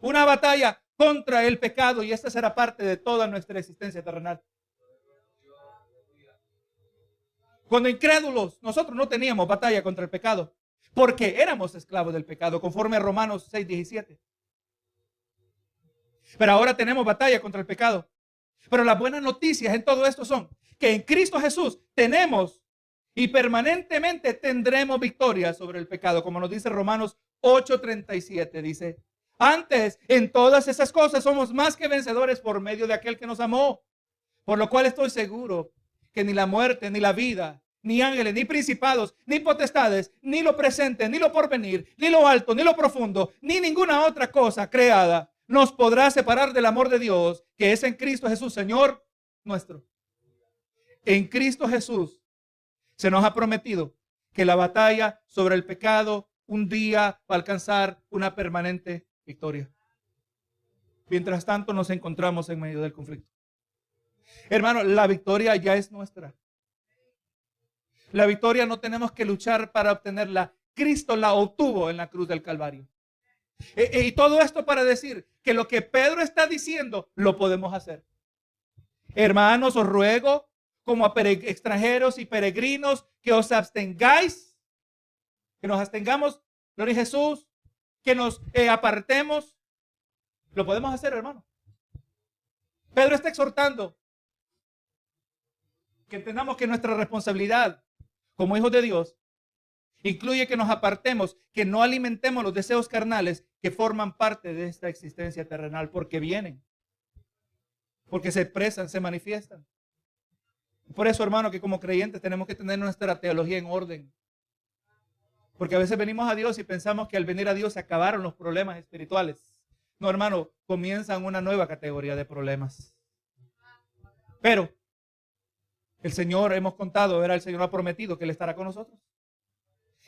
Una batalla contra el pecado, y esta será parte de toda nuestra existencia terrenal. Cuando incrédulos, nosotros no teníamos batalla contra el pecado, porque éramos esclavos del pecado, conforme a Romanos 6:17. Pero ahora tenemos batalla contra el pecado. Pero las buenas noticias en todo esto son que en Cristo Jesús tenemos y permanentemente tendremos victoria sobre el pecado, como nos dice Romanos 8:37. Dice, antes en todas esas cosas somos más que vencedores por medio de aquel que nos amó, por lo cual estoy seguro que ni la muerte, ni la vida, ni ángeles, ni principados, ni potestades, ni lo presente, ni lo porvenir, ni lo alto, ni lo profundo, ni ninguna otra cosa creada nos podrá separar del amor de Dios que es en Cristo Jesús, Señor nuestro. En Cristo Jesús se nos ha prometido que la batalla sobre el pecado un día va a alcanzar una permanente victoria. Mientras tanto nos encontramos en medio del conflicto. Hermano, la victoria ya es nuestra. La victoria no tenemos que luchar para obtenerla. Cristo la obtuvo en la cruz del Calvario. Y todo esto para decir que lo que Pedro está diciendo lo podemos hacer. Hermanos, os ruego como a extranjeros y peregrinos que os abstengáis, que nos abstengamos, gloria a Jesús, que nos apartemos. Lo podemos hacer, hermano. Pedro está exhortando que entendamos que nuestra responsabilidad como hijos de Dios incluye que nos apartemos, que no alimentemos los deseos carnales que forman parte de esta existencia terrenal, porque vienen, porque se expresan, se manifiestan. Por eso, hermano, que como creyentes tenemos que tener nuestra teología en orden. Porque a veces venimos a Dios y pensamos que al venir a Dios se acabaron los problemas espirituales. No, hermano, comienzan una nueva categoría de problemas. Pero el Señor, hemos contado, el Señor ha prometido que Él estará con nosotros.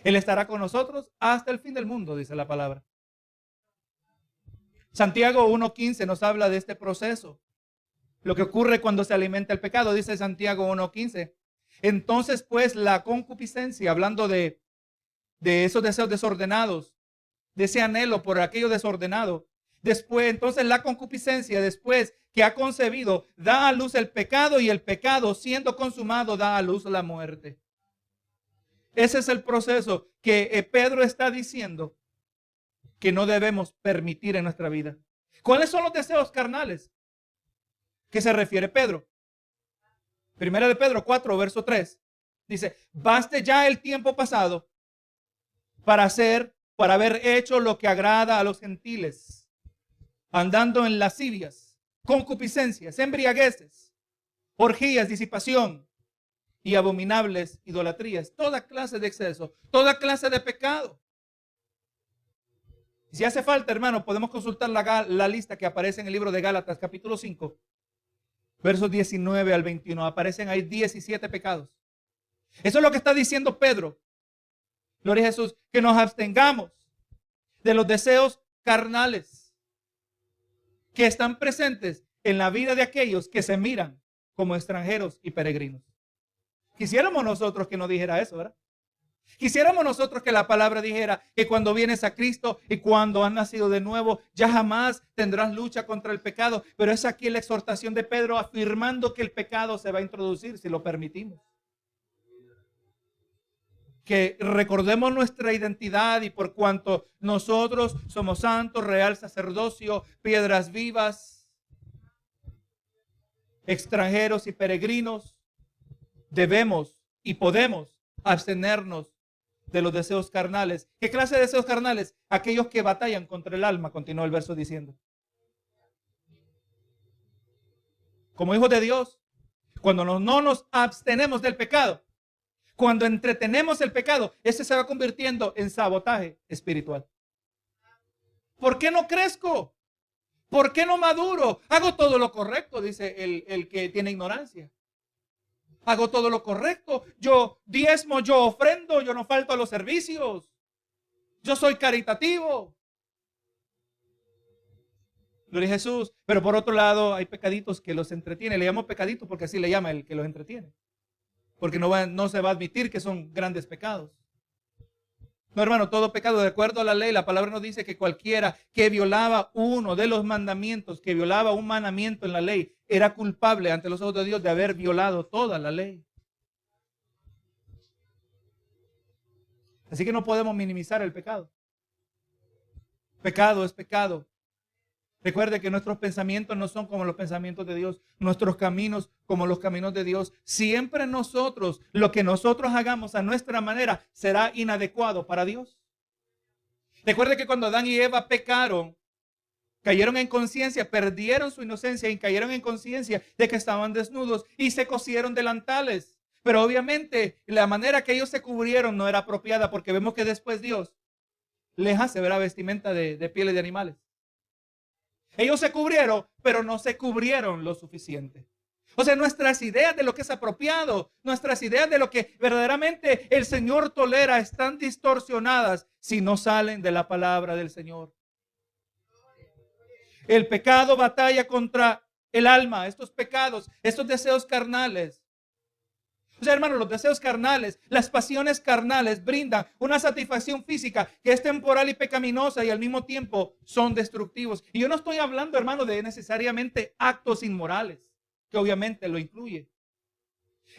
Él estará con nosotros hasta el fin del mundo, dice la palabra. Santiago 1:15 nos habla de este proceso. Lo que ocurre cuando se alimenta el pecado, dice Santiago 1:15. Entonces, pues, la concupiscencia, hablando de esos deseos desordenados, de ese anhelo por aquello desordenado. Después, entonces la concupiscencia, después que ha concebido, da a luz el pecado, y el pecado, siendo consumado, da a luz la muerte. Ese es el proceso que Pedro está diciendo que no debemos permitir en nuestra vida. ¿Cuáles son los deseos carnales? ¿Qué se refiere Pedro? Primera de Pedro 4, verso 3. Dice, baste ya el tiempo pasado para haber hecho lo que agrada a los gentiles, andando en lascivias, concupiscencias, embriagueces, orgías, disipación y abominables idolatrías, toda clase de exceso, toda clase de pecado. Si hace falta, hermano, podemos consultar la lista que aparece en el libro de Gálatas, capítulo 5, versos 19 al 21. Aparecen ahí 17 pecados. Eso es lo que está diciendo Pedro. Gloria a Jesús, que nos abstengamos de los deseos carnales que están presentes en la vida de aquellos que se miran como extranjeros y peregrinos. Quisiéramos nosotros que nos dijera eso, ¿verdad? Quisiéramos nosotros que la palabra dijera que cuando vienes a Cristo y cuando has nacido de nuevo, ya jamás tendrás lucha contra el pecado. Pero es aquí la exhortación de Pedro afirmando que el pecado se va a introducir si lo permitimos. Que recordemos nuestra identidad, y por cuanto nosotros somos santos, real sacerdocio, piedras vivas, extranjeros y peregrinos, debemos y podemos abstenernos de los deseos carnales. ¿Qué clase de deseos carnales? Aquellos que batallan contra el alma, continúa el verso diciendo. Como hijos de Dios, cuando no nos abstenemos del pecado, cuando entretenemos el pecado, ese se va convirtiendo en sabotaje espiritual. ¿Por qué no crezco? ¿Por qué no maduro? Hago todo lo correcto, dice el que tiene ignorancia. Hago todo lo correcto. Yo diezmo, yo ofrendo, yo no falto a los servicios. Yo soy caritativo. Gloria a Jesús. Pero por otro lado, hay pecaditos que los entretiene. Le llamo pecaditos porque así le llama el que los entretiene. Porque no se va a admitir que son grandes pecados. No, hermano, todo pecado, de acuerdo a la ley, la palabra nos dice que cualquiera que violaba uno de los mandamientos, que violaba un mandamiento en la ley, era culpable ante los ojos de Dios de haber violado toda la ley. Así que no podemos minimizar el pecado. Pecado es pecado. Recuerde que nuestros pensamientos no son como los pensamientos de Dios, nuestros caminos como los caminos de Dios. Siempre nosotros, lo que nosotros hagamos a nuestra manera será inadecuado para Dios. Recuerde que cuando Adán y Eva pecaron, cayeron en conciencia, perdieron su inocencia y cayeron en conciencia de que estaban desnudos y se cosieron delantales. Pero obviamente la manera que ellos se cubrieron no era apropiada, porque vemos que después Dios les hace ver la vestimenta de pieles de animales. Ellos se cubrieron, pero no se cubrieron lo suficiente. O sea, nuestras ideas de lo que es apropiado, nuestras ideas de lo que verdaderamente el Señor tolera están distorsionadas si no salen de la palabra del Señor. El pecado batalla contra el alma, estos pecados, estos deseos carnales. O sea, hermanos, los deseos carnales, las pasiones carnales brindan una satisfacción física que es temporal y pecaminosa y al mismo tiempo son destructivos. Y yo no estoy hablando, hermano, de necesariamente actos inmorales, que obviamente lo incluye.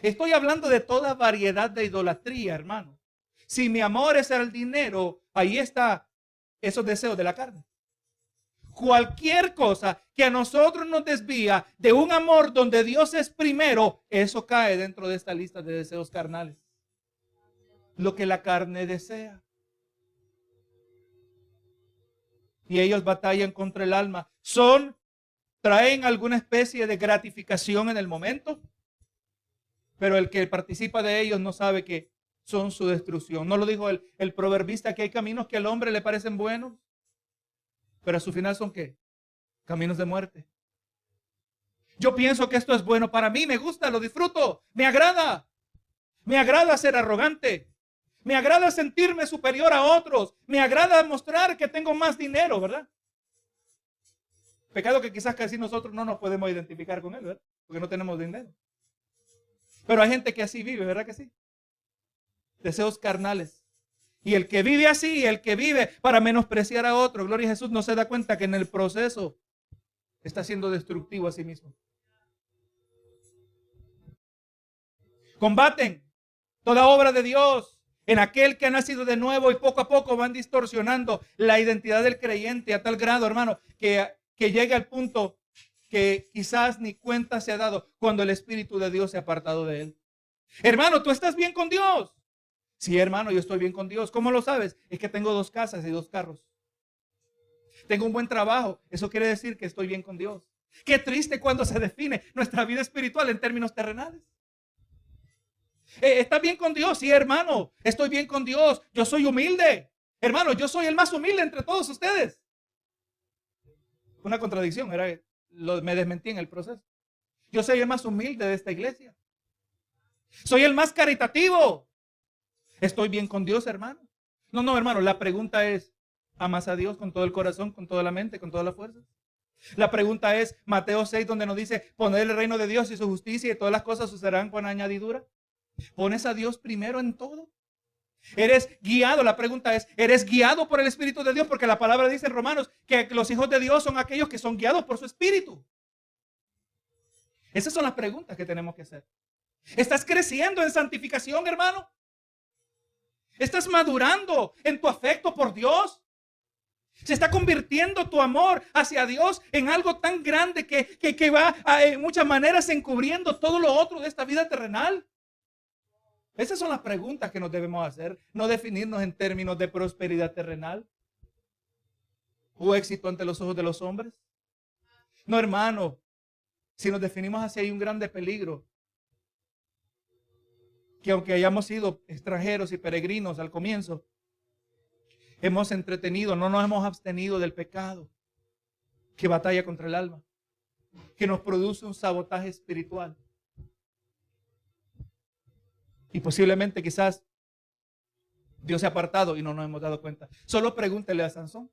Estoy hablando de toda variedad de idolatría, hermano. Si mi amor es el dinero, ahí está esos deseos de la carne. Cualquier cosa que a nosotros nos desvía de un amor donde Dios es primero, eso cae dentro de esta lista de deseos carnales. Lo que la carne desea. Y ellos batallan contra el alma. Traen alguna especie de gratificación en el momento, pero el que participa de ellos no sabe que son su destrucción. ¿No lo dijo el proverbista que hay caminos que al hombre le parecen buenos, pero a su final son ¿qué? Caminos de muerte? Yo pienso que esto es bueno para mí, me gusta, lo disfruto, me agrada. Me agrada ser arrogante. Me agrada sentirme superior a otros. Me agrada mostrar que tengo más dinero, ¿verdad? Pecado que quizás casi nosotros no nos podemos identificar con él, ¿verdad? Porque no tenemos dinero. Pero hay gente que así vive, ¿verdad que sí? Deseos carnales. Y el que vive así, el que vive para menospreciar a otro, gloria a Jesús, no se da cuenta que en el proceso está siendo destructivo a sí mismo. Combaten toda obra de Dios en aquel que ha nacido de nuevo y poco a poco van distorsionando la identidad del creyente a tal grado, hermano, que llega al punto que quizás ni cuenta se ha dado cuando el Espíritu de Dios se ha apartado de él. Hermano, ¿tú estás bien con Dios? Sí, hermano, yo estoy bien con Dios. ¿Cómo lo sabes? Es que tengo 2 casas y 2 carros. Tengo un buen trabajo. Eso quiere decir que estoy bien con Dios. Qué triste cuando se define nuestra vida espiritual en términos terrenales. ¿Está bien con Dios? Sí, hermano, estoy bien con Dios. Yo soy humilde. Hermano, yo soy el más humilde entre todos ustedes. Una contradicción, me desmentí en el proceso. Yo soy el más humilde de esta iglesia. Soy el más caritativo. ¿Estoy bien con Dios, hermano? No, hermano, la pregunta es, ¿amas a Dios con todo el corazón, con toda la mente, con toda la fuerza? La pregunta es, Mateo 6, donde nos dice, poner el reino de Dios y su justicia y todas las cosas sucederán con añadidura. ¿Pones a Dios primero en todo? ¿Eres guiado? La pregunta es, ¿eres guiado por el Espíritu de Dios? Porque la palabra dice en Romanos que los hijos de Dios son aquellos que son guiados por su Espíritu. Esas son las preguntas que tenemos que hacer. ¿Estás creciendo en santificación, hermano? ¿Estás madurando en tu afecto por Dios? ¿Se está convirtiendo tu amor hacia Dios en algo tan grande que va en muchas maneras encubriendo todo lo otro de esta vida terrenal? Esas son las preguntas que nos debemos hacer. No definirnos en términos de prosperidad terrenal o éxito ante los ojos de los hombres. No, hermano, si nos definimos así hay un grande peligro. Que aunque hayamos sido extranjeros y peregrinos al comienzo, hemos entretenido, no nos hemos abstenido del pecado que batalla contra el alma, que nos produce un sabotaje espiritual. Y posiblemente quizás Dios se ha apartado y no nos hemos dado cuenta. Solo pregúntele a Sansón.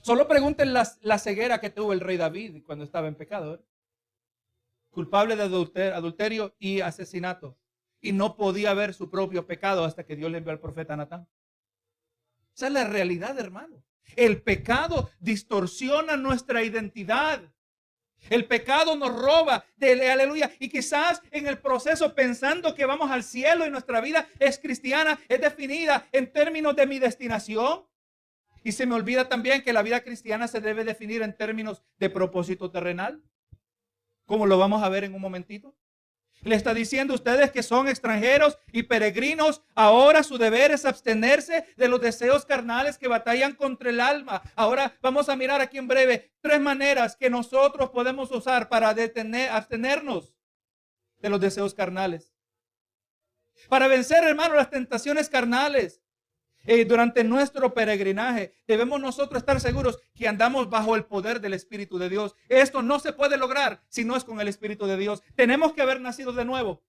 Solo pregúntenle la ceguera que tuvo el rey David cuando estaba en pecado, ¿verdad? Culpable de adulterio y asesinato. Y no podía ver su propio pecado hasta que Dios le envió al profeta Natán. Esa es la realidad, hermano. El pecado distorsiona nuestra identidad. El pecado nos roba aleluya. Y quizás en el proceso pensando que vamos al cielo y nuestra vida es cristiana, es definida en términos de mi destinación. Y se me olvida también que la vida cristiana se debe definir en términos de propósito terrenal. Como lo vamos a ver en un momentito. Le está diciendo a ustedes que son extranjeros y peregrinos. Ahora su deber es abstenerse de los deseos carnales que batallan contra el alma. Ahora vamos a mirar aquí en breve 3 maneras que nosotros podemos usar para abstenernos de los deseos carnales. Para vencer, hermano, las tentaciones carnales. Durante nuestro peregrinaje debemos nosotros estar seguros que andamos bajo el poder del Espíritu de Dios. Esto no se puede lograr si no es con el Espíritu de Dios. Tenemos que haber nacido de nuevo.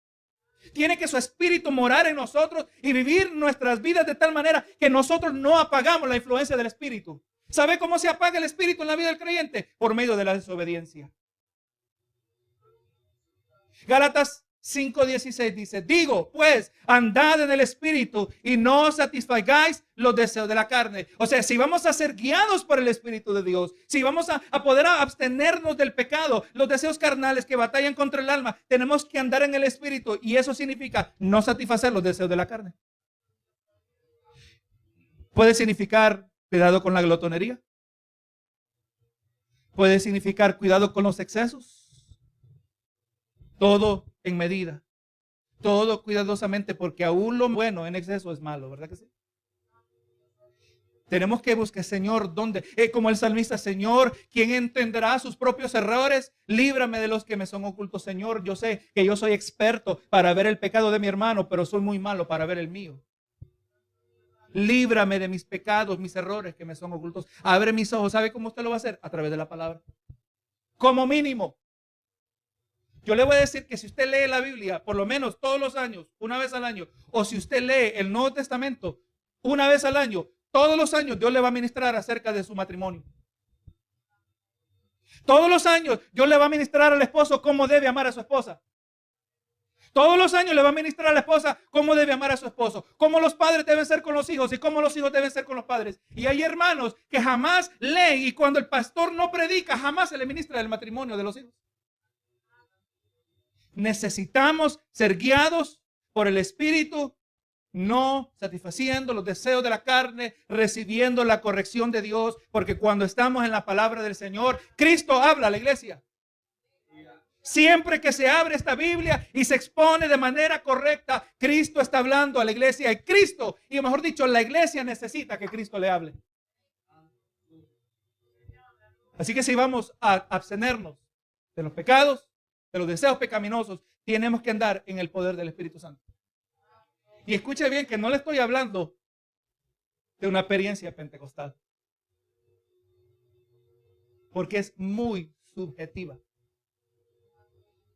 Tiene que su Espíritu morar en nosotros y vivir nuestras vidas de tal manera que nosotros no apagamos la influencia del Espíritu. ¿Sabe cómo se apaga el espíritu en la vida del creyente? Por medio de la desobediencia. Gálatas 5:16 dice, digo, pues, andad en el espíritu y no satisfagáis los deseos de la carne. O sea, si vamos a ser guiados por el Espíritu de Dios, si vamos a poder abstenernos del pecado, los deseos carnales que batallan contra el alma, tenemos que andar en el espíritu, y eso significa no satisfacer los deseos de la carne. Puede significar cuidado con la glotonería. Puede significar cuidado con los excesos. Todo en medida. Todo cuidadosamente, porque aún lo bueno en exceso es malo, ¿verdad que sí? Tenemos que buscar, Señor, ¿dónde? Como el salmista, Señor, ¿quién entenderá sus propios errores? Líbrame de los que me son ocultos, Señor. Yo sé que yo soy experto para ver el pecado de mi hermano, pero soy muy malo para ver el mío. Líbrame de mis pecados, mis errores que me son ocultos. Abre mis ojos. ¿Sabe cómo usted lo va a hacer? A través de la palabra. Como mínimo. Yo le voy a decir que si usted lee la Biblia, por lo menos todos los años, una vez al año, o si usted lee el Nuevo Testamento una vez al año, todos los años Dios le va a ministrar acerca de su matrimonio. Todos los años Dios le va a ministrar al esposo cómo debe amar a su esposa. Todos los años le va a ministrar a la esposa cómo debe amar a su esposo, cómo los padres deben ser con los hijos y cómo los hijos deben ser con los padres. Y hay hermanos que jamás leen, y cuando el pastor no predica, jamás se le ministra el matrimonio de los hijos. Necesitamos ser guiados por el Espíritu, no satisfaciendo los deseos de la carne, recibiendo la corrección de Dios, porque cuando estamos en la palabra del Señor, Cristo habla a la iglesia. Siempre que se abre esta Biblia y se expone de manera correcta, Cristo está hablando a la iglesia, y Cristo, y mejor dicho, la iglesia necesita que Cristo le hable. Así que si vamos a abstenernos de los pecados, de los deseos pecaminosos, tenemos que andar en el poder del Espíritu Santo. Y escuche bien que no le estoy hablando de una experiencia pentecostal, porque es muy subjetiva.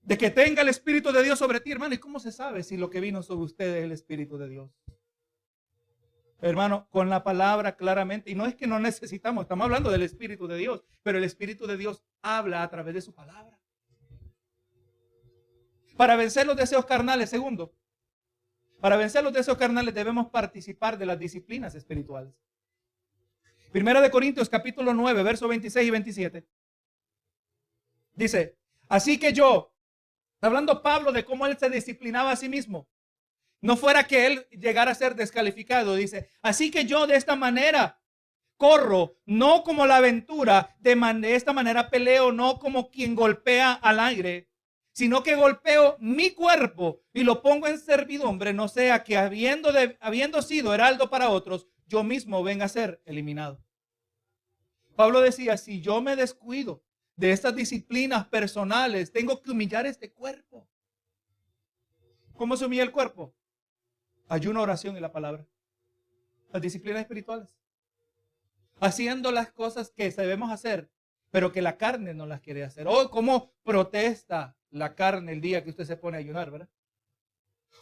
De que tenga el Espíritu de Dios sobre ti, hermano. ¿Y cómo se sabe si lo que vino sobre usted es el Espíritu de Dios? Hermano, con la palabra claramente. Y no es que no necesitamos, estamos hablando del Espíritu de Dios, pero el Espíritu de Dios habla a través de su palabra. Para vencer los deseos carnales, segundo, para vencer los deseos carnales debemos participar de las disciplinas espirituales. Primera de Corintios capítulo 9, versos 26 y 27. Dice, así que yo, está hablando Pablo de cómo él se disciplinaba a sí mismo. No fuera que él llegara a ser descalificado. Dice, así que yo de esta manera corro, no como la aventura, de esta manera peleo, no como quien golpea al aire, sino que golpeo mi cuerpo y lo pongo en servidumbre, no sea que habiendo sido heraldo para otros, yo mismo venga a ser eliminado. Pablo decía, si yo me descuido de estas disciplinas personales, tengo que humillar este cuerpo. ¿Cómo se humilla el cuerpo? Ayuno, oración y la palabra. Las disciplinas espirituales. Haciendo las cosas que debemos hacer, pero que la carne no las quiere hacer. Oh, cómo protesta la carne el día que usted se pone a ayunar, ¿verdad?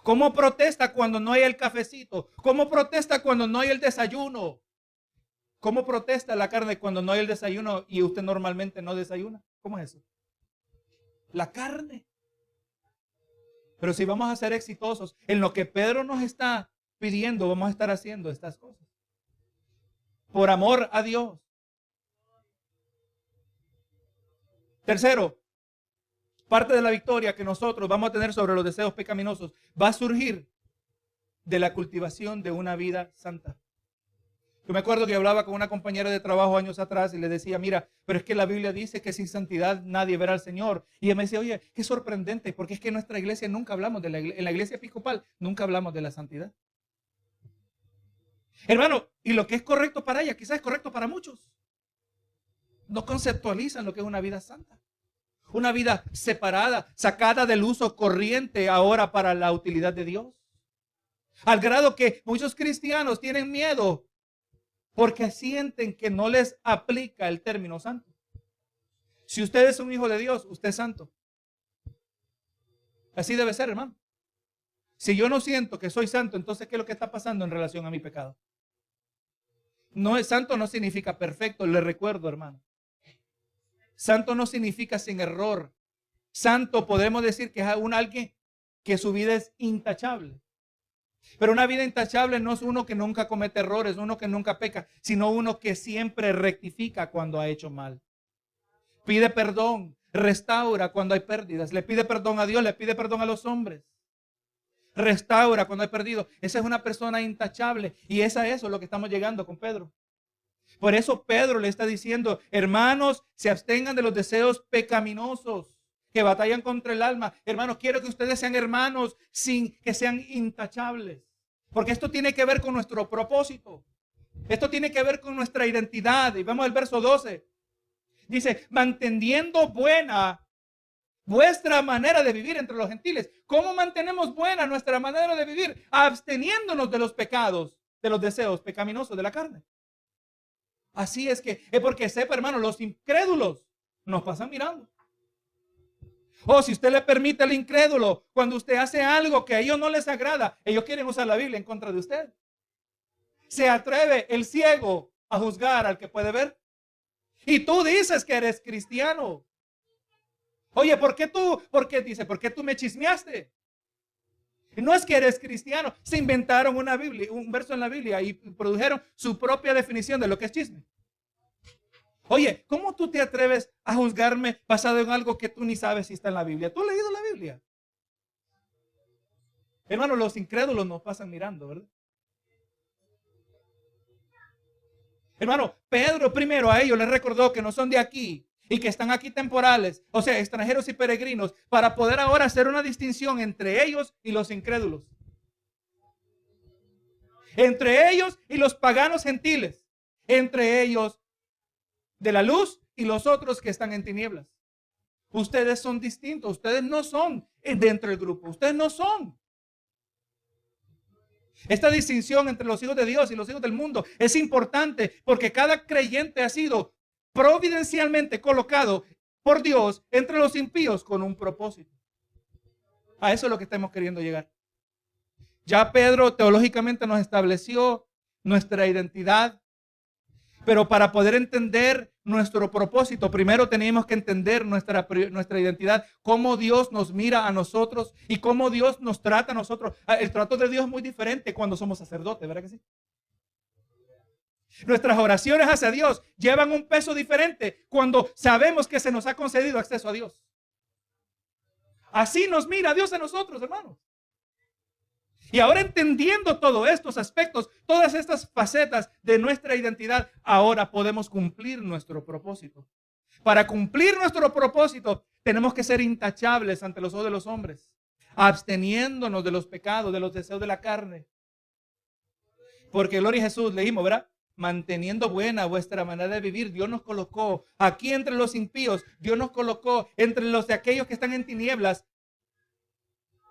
¿Cómo protesta cuando no hay el cafecito? ¿Cómo protesta cuando no hay el desayuno? ¿Cómo protesta la carne cuando no hay el desayuno y usted normalmente no desayuna? ¿Cómo es eso? La carne. Pero si vamos a ser exitosos en lo que Pedro nos está pidiendo, vamos a estar haciendo estas cosas. Por amor a Dios. Tercero, parte de la victoria que nosotros vamos a tener sobre los deseos pecaminosos va a surgir de la cultivación de una vida santa. Yo me acuerdo que hablaba con una compañera de trabajo años atrás y le decía, mira, pero es que la Biblia dice que sin santidad nadie verá al Señor. Y ella me decía, oye, qué sorprendente, porque es que en nuestra iglesia nunca hablamos en la iglesia episcopal, nunca hablamos de la santidad. Hermano, y lo que es correcto para ella, quizás es correcto para muchos. No conceptualizan lo que es una vida santa. Una vida separada, sacada del uso corriente ahora para la utilidad de Dios. Al grado que muchos cristianos tienen miedo porque sienten que no les aplica el término santo. Si usted es un hijo de Dios, usted es santo. Así debe ser, hermano. Si yo no siento que soy santo, entonces ¿qué es lo que está pasando en relación a mi pecado? No es santo, no significa perfecto, le recuerdo, hermano. Santo no significa sin error. Santo podemos decir que es alguien que su vida es intachable. Pero una vida intachable no es uno que nunca comete errores, uno que nunca peca, sino uno que siempre rectifica cuando ha hecho mal. Pide perdón, restaura cuando hay pérdidas, le pide perdón a Dios, le pide perdón a los hombres. Restaura cuando hay perdido. Esa es una persona intachable y es a eso lo que estamos llegando con Pedro. Por eso Pedro le está diciendo, hermanos, se abstengan de los deseos pecaminosos que batallan contra el alma. Hermanos, quiero que ustedes sean hermanos sin que sean intachables. Porque esto tiene que ver con nuestro propósito. Esto tiene que ver con nuestra identidad. Y vamos al verso 12. Dice, manteniendo buena vuestra manera de vivir entre los gentiles. ¿Cómo mantenemos buena nuestra manera de vivir? Absteniéndonos de los pecados, de los deseos pecaminosos de la carne. Así es porque sepa, hermano, los incrédulos nos pasan mirando. Si usted le permite al incrédulo, cuando usted hace algo que a ellos no les agrada, ellos quieren usar la Biblia en contra de usted. ¿Se atreve el ciego a juzgar al que puede ver? Y tú dices que eres cristiano. Oye, ¿por qué tú me chismeaste? No es que eres cristiano. Se inventaron una Biblia, un verso en la Biblia y produjeron su propia definición de lo que es chisme. Oye, ¿cómo tú te atreves a juzgarme basado en algo que tú ni sabes si está en la Biblia? ¿Tú has leído la Biblia? Hermano, los incrédulos nos pasan mirando, ¿verdad? Hermano, Pedro primero a ellos les recordó que no son de aquí y que están aquí temporales, o sea, extranjeros y peregrinos, para poder ahora hacer una distinción entre ellos y los incrédulos. Entre ellos y los paganos gentiles. Entre ellos de la luz y los otros que están en tinieblas. Ustedes son distintos, ustedes no son dentro del grupo, ustedes no son. Esta distinción entre los hijos de Dios y los hijos del mundo es importante porque cada creyente ha sido providencialmente colocado por Dios entre los impíos con un propósito. A eso es lo que estamos queriendo llegar. Ya Pedro teológicamente nos estableció nuestra identidad, pero para poder entender nuestro propósito, primero tenemos que entender nuestra identidad, cómo Dios nos mira a nosotros y cómo Dios nos trata a nosotros. El trato de Dios es muy diferente cuando somos sacerdotes, ¿verdad que sí? Nuestras oraciones hacia Dios llevan un peso diferente cuando sabemos que se nos ha concedido acceso a Dios. Así nos mira Dios a nosotros, hermanos. Y ahora entendiendo todos estos aspectos, todas estas facetas de nuestra identidad, ahora podemos cumplir nuestro propósito. Para cumplir nuestro propósito, tenemos que ser intachables ante los ojos de los hombres, absteniéndonos de los pecados, de los deseos de la carne. Porque gloria a Jesús, leímos, ¿verdad? Manteniendo buena vuestra manera de vivir. Dios nos colocó aquí entre los impíos, Dios nos colocó entre los de aquellos que están en tinieblas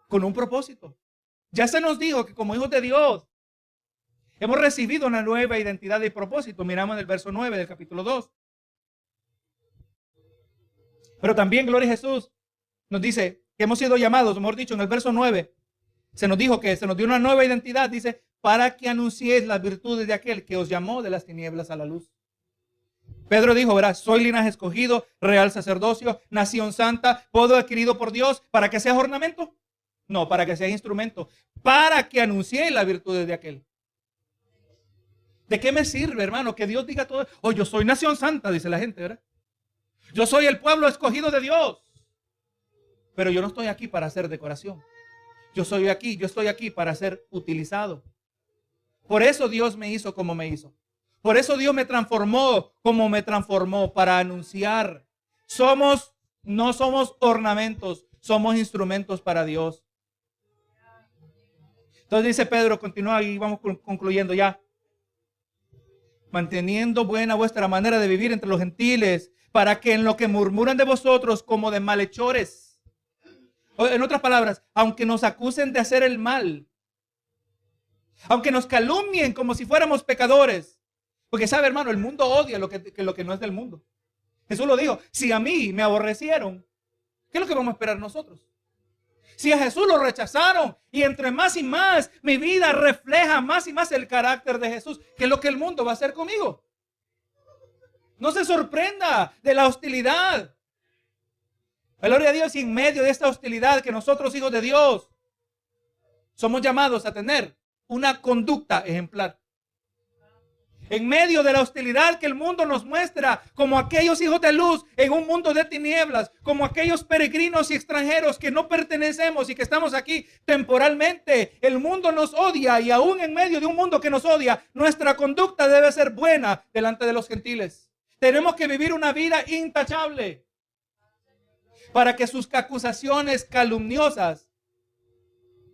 con un propósito. Ya se nos dijo que como hijos de Dios hemos recibido una nueva identidad y propósito. Miramos en el verso 9 del capítulo 2. Pero también, gloria a Jesús, nos dice que hemos sido llamados, mejor dicho, en el verso 9, se nos dijo que se nos dio una nueva identidad, dice, para que anunciéis las virtudes de aquel que os llamó de las tinieblas a la luz. Pedro dijo, verás, soy linaje escogido, real sacerdocio, nación santa, pueblo adquirido por Dios, ¿para que seas ornamento? No, para que seas instrumento, para que anunciéis las virtudes de aquel. ¿De qué me sirve, hermano, que Dios diga todo? Yo soy nación santa, dice la gente, ¿verdad? Yo soy el pueblo escogido de Dios. Pero yo no estoy aquí para hacer decoración. Yo estoy aquí para ser utilizado. Por eso Dios me hizo como me hizo. Por eso Dios me transformó como me transformó, para anunciar. No somos ornamentos, somos instrumentos para Dios. Entonces dice Pedro, continúa y vamos concluyendo ya. Manteniendo buena vuestra manera de vivir entre los gentiles, para que en lo que murmuran de vosotros como de malhechores. En otras palabras, aunque nos acusen de hacer el mal, aunque nos calumnien como si fuéramos pecadores, porque sabe, hermano, el mundo odia lo que no es del mundo. Jesús lo dijo, si a mí me aborrecieron, ¿qué es lo que vamos a esperar nosotros? Si a Jesús lo rechazaron, y entre más y más mi vida refleja más y más el carácter de Jesús, ¿qué es lo que el mundo va a hacer conmigo? No se sorprenda de la hostilidad. Gloria a Dios, y en medio de esta hostilidad que nosotros, hijos de Dios, somos llamados a tener una conducta ejemplar. En medio de la hostilidad que el mundo nos muestra, como aquellos hijos de luz en un mundo de tinieblas, como aquellos peregrinos y extranjeros que no pertenecemos y que estamos aquí temporalmente, el mundo nos odia, y aún en medio de un mundo que nos odia, nuestra conducta debe ser buena delante de los gentiles. Tenemos que vivir una vida intachable para que sus acusaciones calumniosas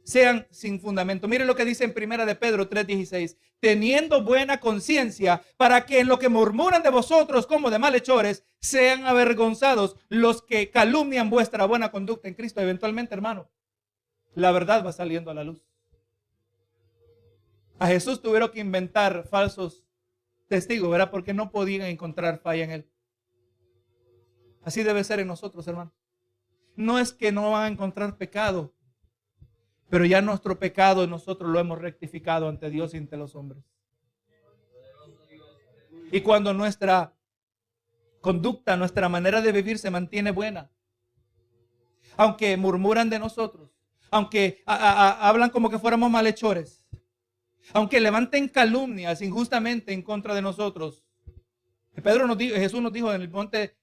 sean sin fundamento. Miren lo que dice en 1 de Pedro 3:16. Teniendo buena conciencia, para que en lo que murmuran de vosotros como de malhechores, sean avergonzados los que calumnian vuestra buena conducta en Cristo. Eventualmente, hermano, la verdad va saliendo a la luz. A Jesús tuvieron que inventar falsos testigos, ¿verdad? Porque no podían encontrar falla en él. Así debe ser en nosotros, hermano. No es que no van a encontrar pecado, pero ya nuestro pecado nosotros lo hemos rectificado ante Dios y ante los hombres. Y cuando nuestra conducta, nuestra manera de vivir se mantiene buena, aunque murmuran de nosotros, aunque hablan como que fuéramos malhechores, aunque levanten calumnias injustamente en contra de nosotros. Jesús nos dijo en el monte,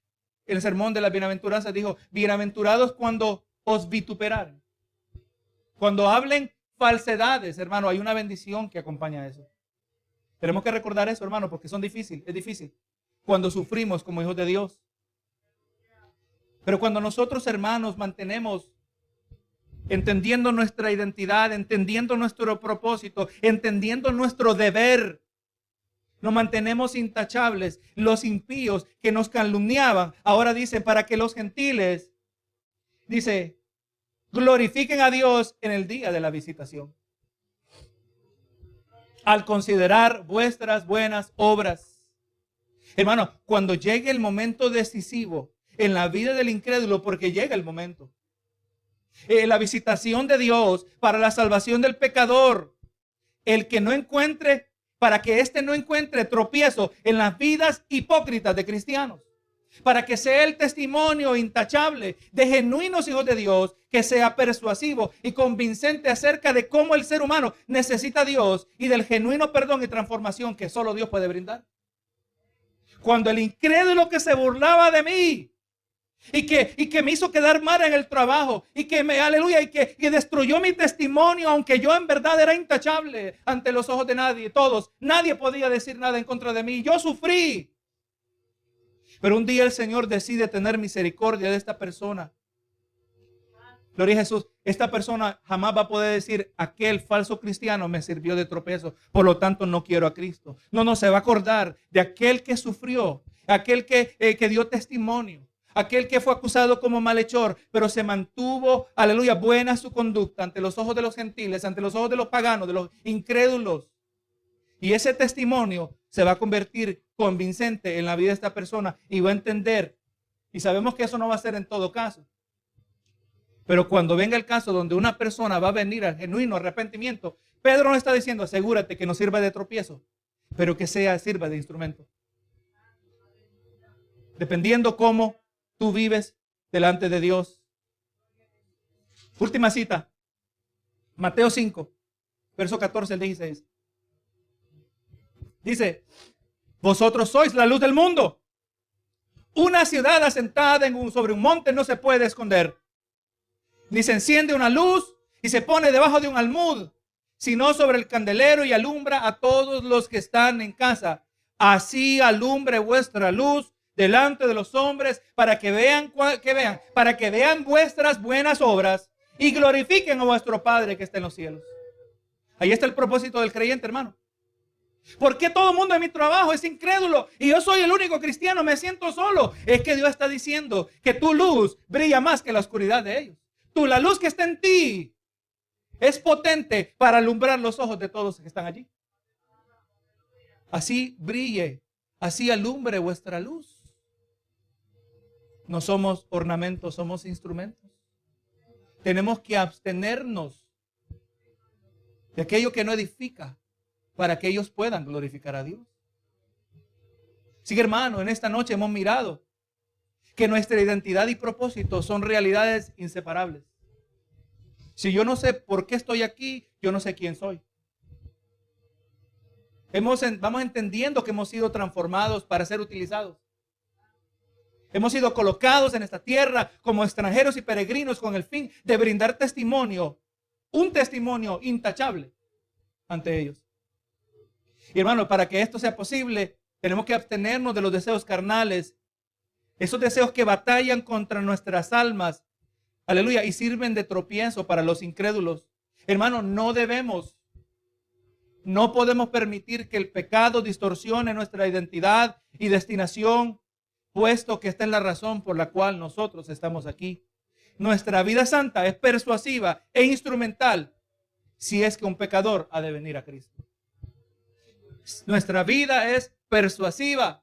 el sermón de la bienaventuranza, dijo: bienaventurados cuando os vituperaren. Cuando hablen falsedades, hermano, hay una bendición que acompaña a eso. Tenemos que recordar eso, hermano, porque es difícil cuando sufrimos como hijos de Dios. Pero cuando nosotros, hermanos, mantenemos entendiendo nuestra identidad, entendiendo nuestro propósito, entendiendo nuestro deber, nos mantenemos intachables. Los impíos que nos calumniaban, ahora dice, para que los gentiles, dice, glorifiquen a Dios en el día de la visitación, al considerar vuestras buenas obras. Hermano, cuando llegue el momento decisivo en la vida del incrédulo, porque llega el momento, la visitación de Dios para la salvación del pecador, el que no encuentre, para que éste no encuentre tropiezo en las vidas hipócritas de cristianos, para que sea el testimonio intachable de genuinos hijos de Dios, que sea persuasivo y convincente acerca de cómo el ser humano necesita a Dios y del genuino perdón y transformación que solo Dios puede brindar. Cuando el incrédulo que se burlaba de mí y que me hizo quedar mal en el trabajo y que destruyó mi testimonio, aunque yo en verdad era intachable ante los ojos de nadie podía decir nada en contra de mí, yo sufrí. Pero un día el Señor decide tener misericordia de esta persona. Gloria a Jesús. Esta persona jamás va a poder decir: aquel falso cristiano me sirvió de tropiezo, por lo tanto no quiero a Cristo. No, se va a acordar de aquel que sufrió, aquel que dio testimonio, aquel que fue acusado como malhechor, pero se mantuvo, aleluya, buena su conducta ante los ojos de los gentiles, ante los ojos de los paganos, de los incrédulos. Y ese testimonio se va a convertir convincente en la vida de esta persona y va a entender. Y sabemos que eso no va a ser en todo caso. Pero cuando venga el caso donde una persona va a venir al genuino arrepentimiento, Pedro no está diciendo: asegúrate que no sirva de tropiezo, pero que sirva de instrumento. Dependiendo cómo tú vives delante de Dios. Última cita. Mateo 5, verso 14 al 16. Dice: vosotros sois la luz del mundo. Una ciudad asentada sobre un monte no se puede esconder. Ni se enciende una luz y se pone debajo de un almud, sino sobre el candelero, y alumbra a todos los que están en casa. Así alumbre vuestra luz delante de los hombres, para que vean vuestras buenas obras y glorifiquen a vuestro Padre que está en los cielos. Ahí está el propósito del creyente, hermano. ¿Por qué todo el mundo en mi trabajo es incrédulo y yo soy el único cristiano? Me siento solo. Es que Dios está diciendo que tu luz brilla más que la oscuridad de ellos. La luz que está en ti es potente para alumbrar los ojos de todos los que están allí. Así brille, así alumbre vuestra luz. No somos ornamentos, somos instrumentos. tenemos que abstenernos de aquello que no edifica para que ellos puedan glorificar a Dios. Sí, hermano, en esta noche hemos mirado que nuestra identidad y propósito son realidades inseparables. Si yo no sé por qué estoy aquí, yo no sé quién soy. Vamos entendiendo que hemos sido transformados para ser utilizados. Hemos sido colocados en esta tierra como extranjeros y peregrinos con el fin de brindar testimonio, un testimonio intachable ante ellos. Y hermano, para que esto sea posible, tenemos que abstenernos de los deseos carnales, esos deseos que batallan contra nuestras almas, aleluya, y sirven de tropiezo para los incrédulos. Hermano, no podemos permitir que el pecado distorsione nuestra identidad y destinación, puesto que esta es la razón por la cual nosotros estamos aquí. Nuestra vida santa es persuasiva e instrumental si es que un pecador ha de venir a Cristo. Nuestra vida es persuasiva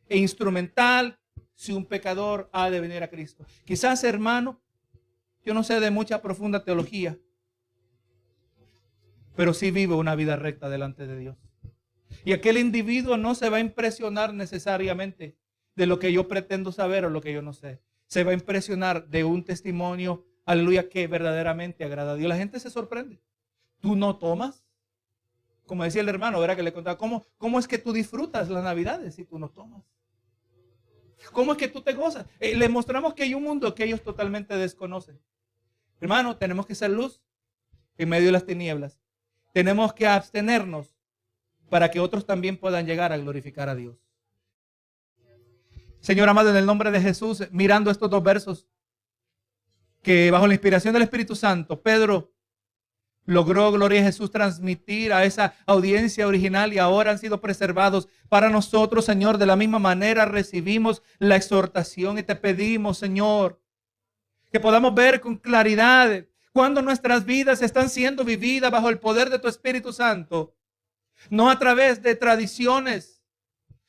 e instrumental si un pecador ha de venir a Cristo. Quizás, hermano, yo no sé de mucha profunda teología, pero sí vivo una vida recta delante de Dios. Y aquel individuo no se va a impresionar necesariamente de lo que yo pretendo saber o lo que yo no sé. Se va a impresionar de un testimonio, aleluya, que verdaderamente agrada a Dios. La gente se sorprende. ¿Tú no tomas? Como decía el hermano, ¿verdad? Que le contaba, ¿cómo es que tú disfrutas las Navidades si tú no tomas? ¿Cómo es que tú te gozas? Le mostramos que hay un mundo que ellos totalmente desconocen. Hermano, tenemos que ser luz en medio de las tinieblas. Tenemos que abstenernos para que otros también puedan llegar a glorificar a Dios. Señor amado, en el nombre de Jesús, mirando estos dos versos, que bajo la inspiración del Espíritu Santo, Pedro logró, gloria a Jesús, transmitir a esa audiencia original y ahora han sido preservados para nosotros, Señor. De la misma manera recibimos la exhortación y te pedimos, Señor, que podamos ver con claridad cuando nuestras vidas están siendo vividas bajo el poder de tu Espíritu Santo, no a través de tradiciones,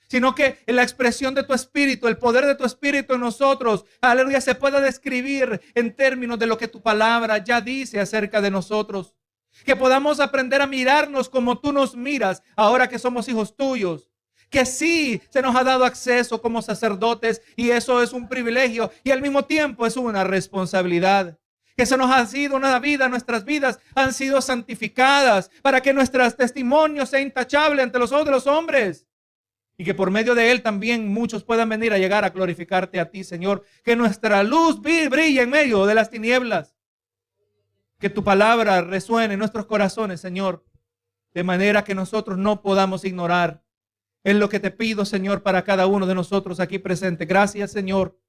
sino que en la expresión de tu Espíritu, el poder de tu Espíritu en nosotros, aleluya, se pueda describir en términos de lo que tu palabra ya dice acerca de nosotros. Que podamos aprender a mirarnos como tú nos miras ahora que somos hijos tuyos. Que sí se nos ha dado acceso como sacerdotes y eso es un privilegio y al mismo tiempo es una responsabilidad. Que se nos ha sido una vida, nuestras vidas han sido santificadas para que nuestros testimonios sean intachables ante los ojos de los hombres. Y que por medio de él también muchos puedan venir a llegar a glorificarte a ti, Señor. Que nuestra luz brille en medio de las tinieblas. Que tu palabra resuene en nuestros corazones, Señor. De manera que nosotros no podamos ignorar. Es lo que te pido, Señor, para cada uno de nosotros aquí presente. Gracias, Señor,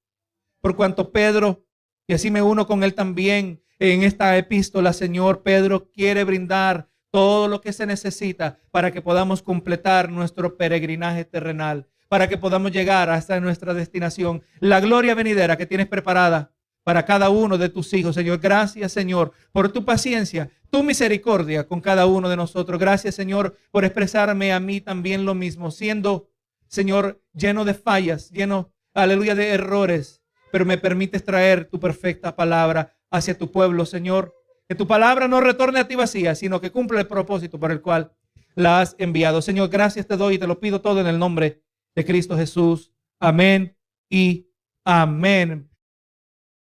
por cuanto Pedro, y así me uno con él también en esta epístola, Señor. Pedro quiere brindar todo lo que se necesita para que podamos completar nuestro peregrinaje terrenal, para que podamos llegar hasta nuestra destinación, la gloria venidera que tienes preparada para cada uno de tus hijos, Señor. Gracias, Señor, por tu paciencia, tu misericordia con cada uno de nosotros. Gracias, Señor, por expresarme a mí también lo mismo, siendo, Señor, lleno de fallas, lleno, aleluya, de errores, pero me permites traer tu perfecta palabra hacia tu pueblo, Señor. Que tu palabra no retorne a ti vacía, sino que cumpla el propósito por el cual la has enviado. Señor, gracias te doy y te lo pido todo en el nombre de Cristo Jesús. Amén y amén.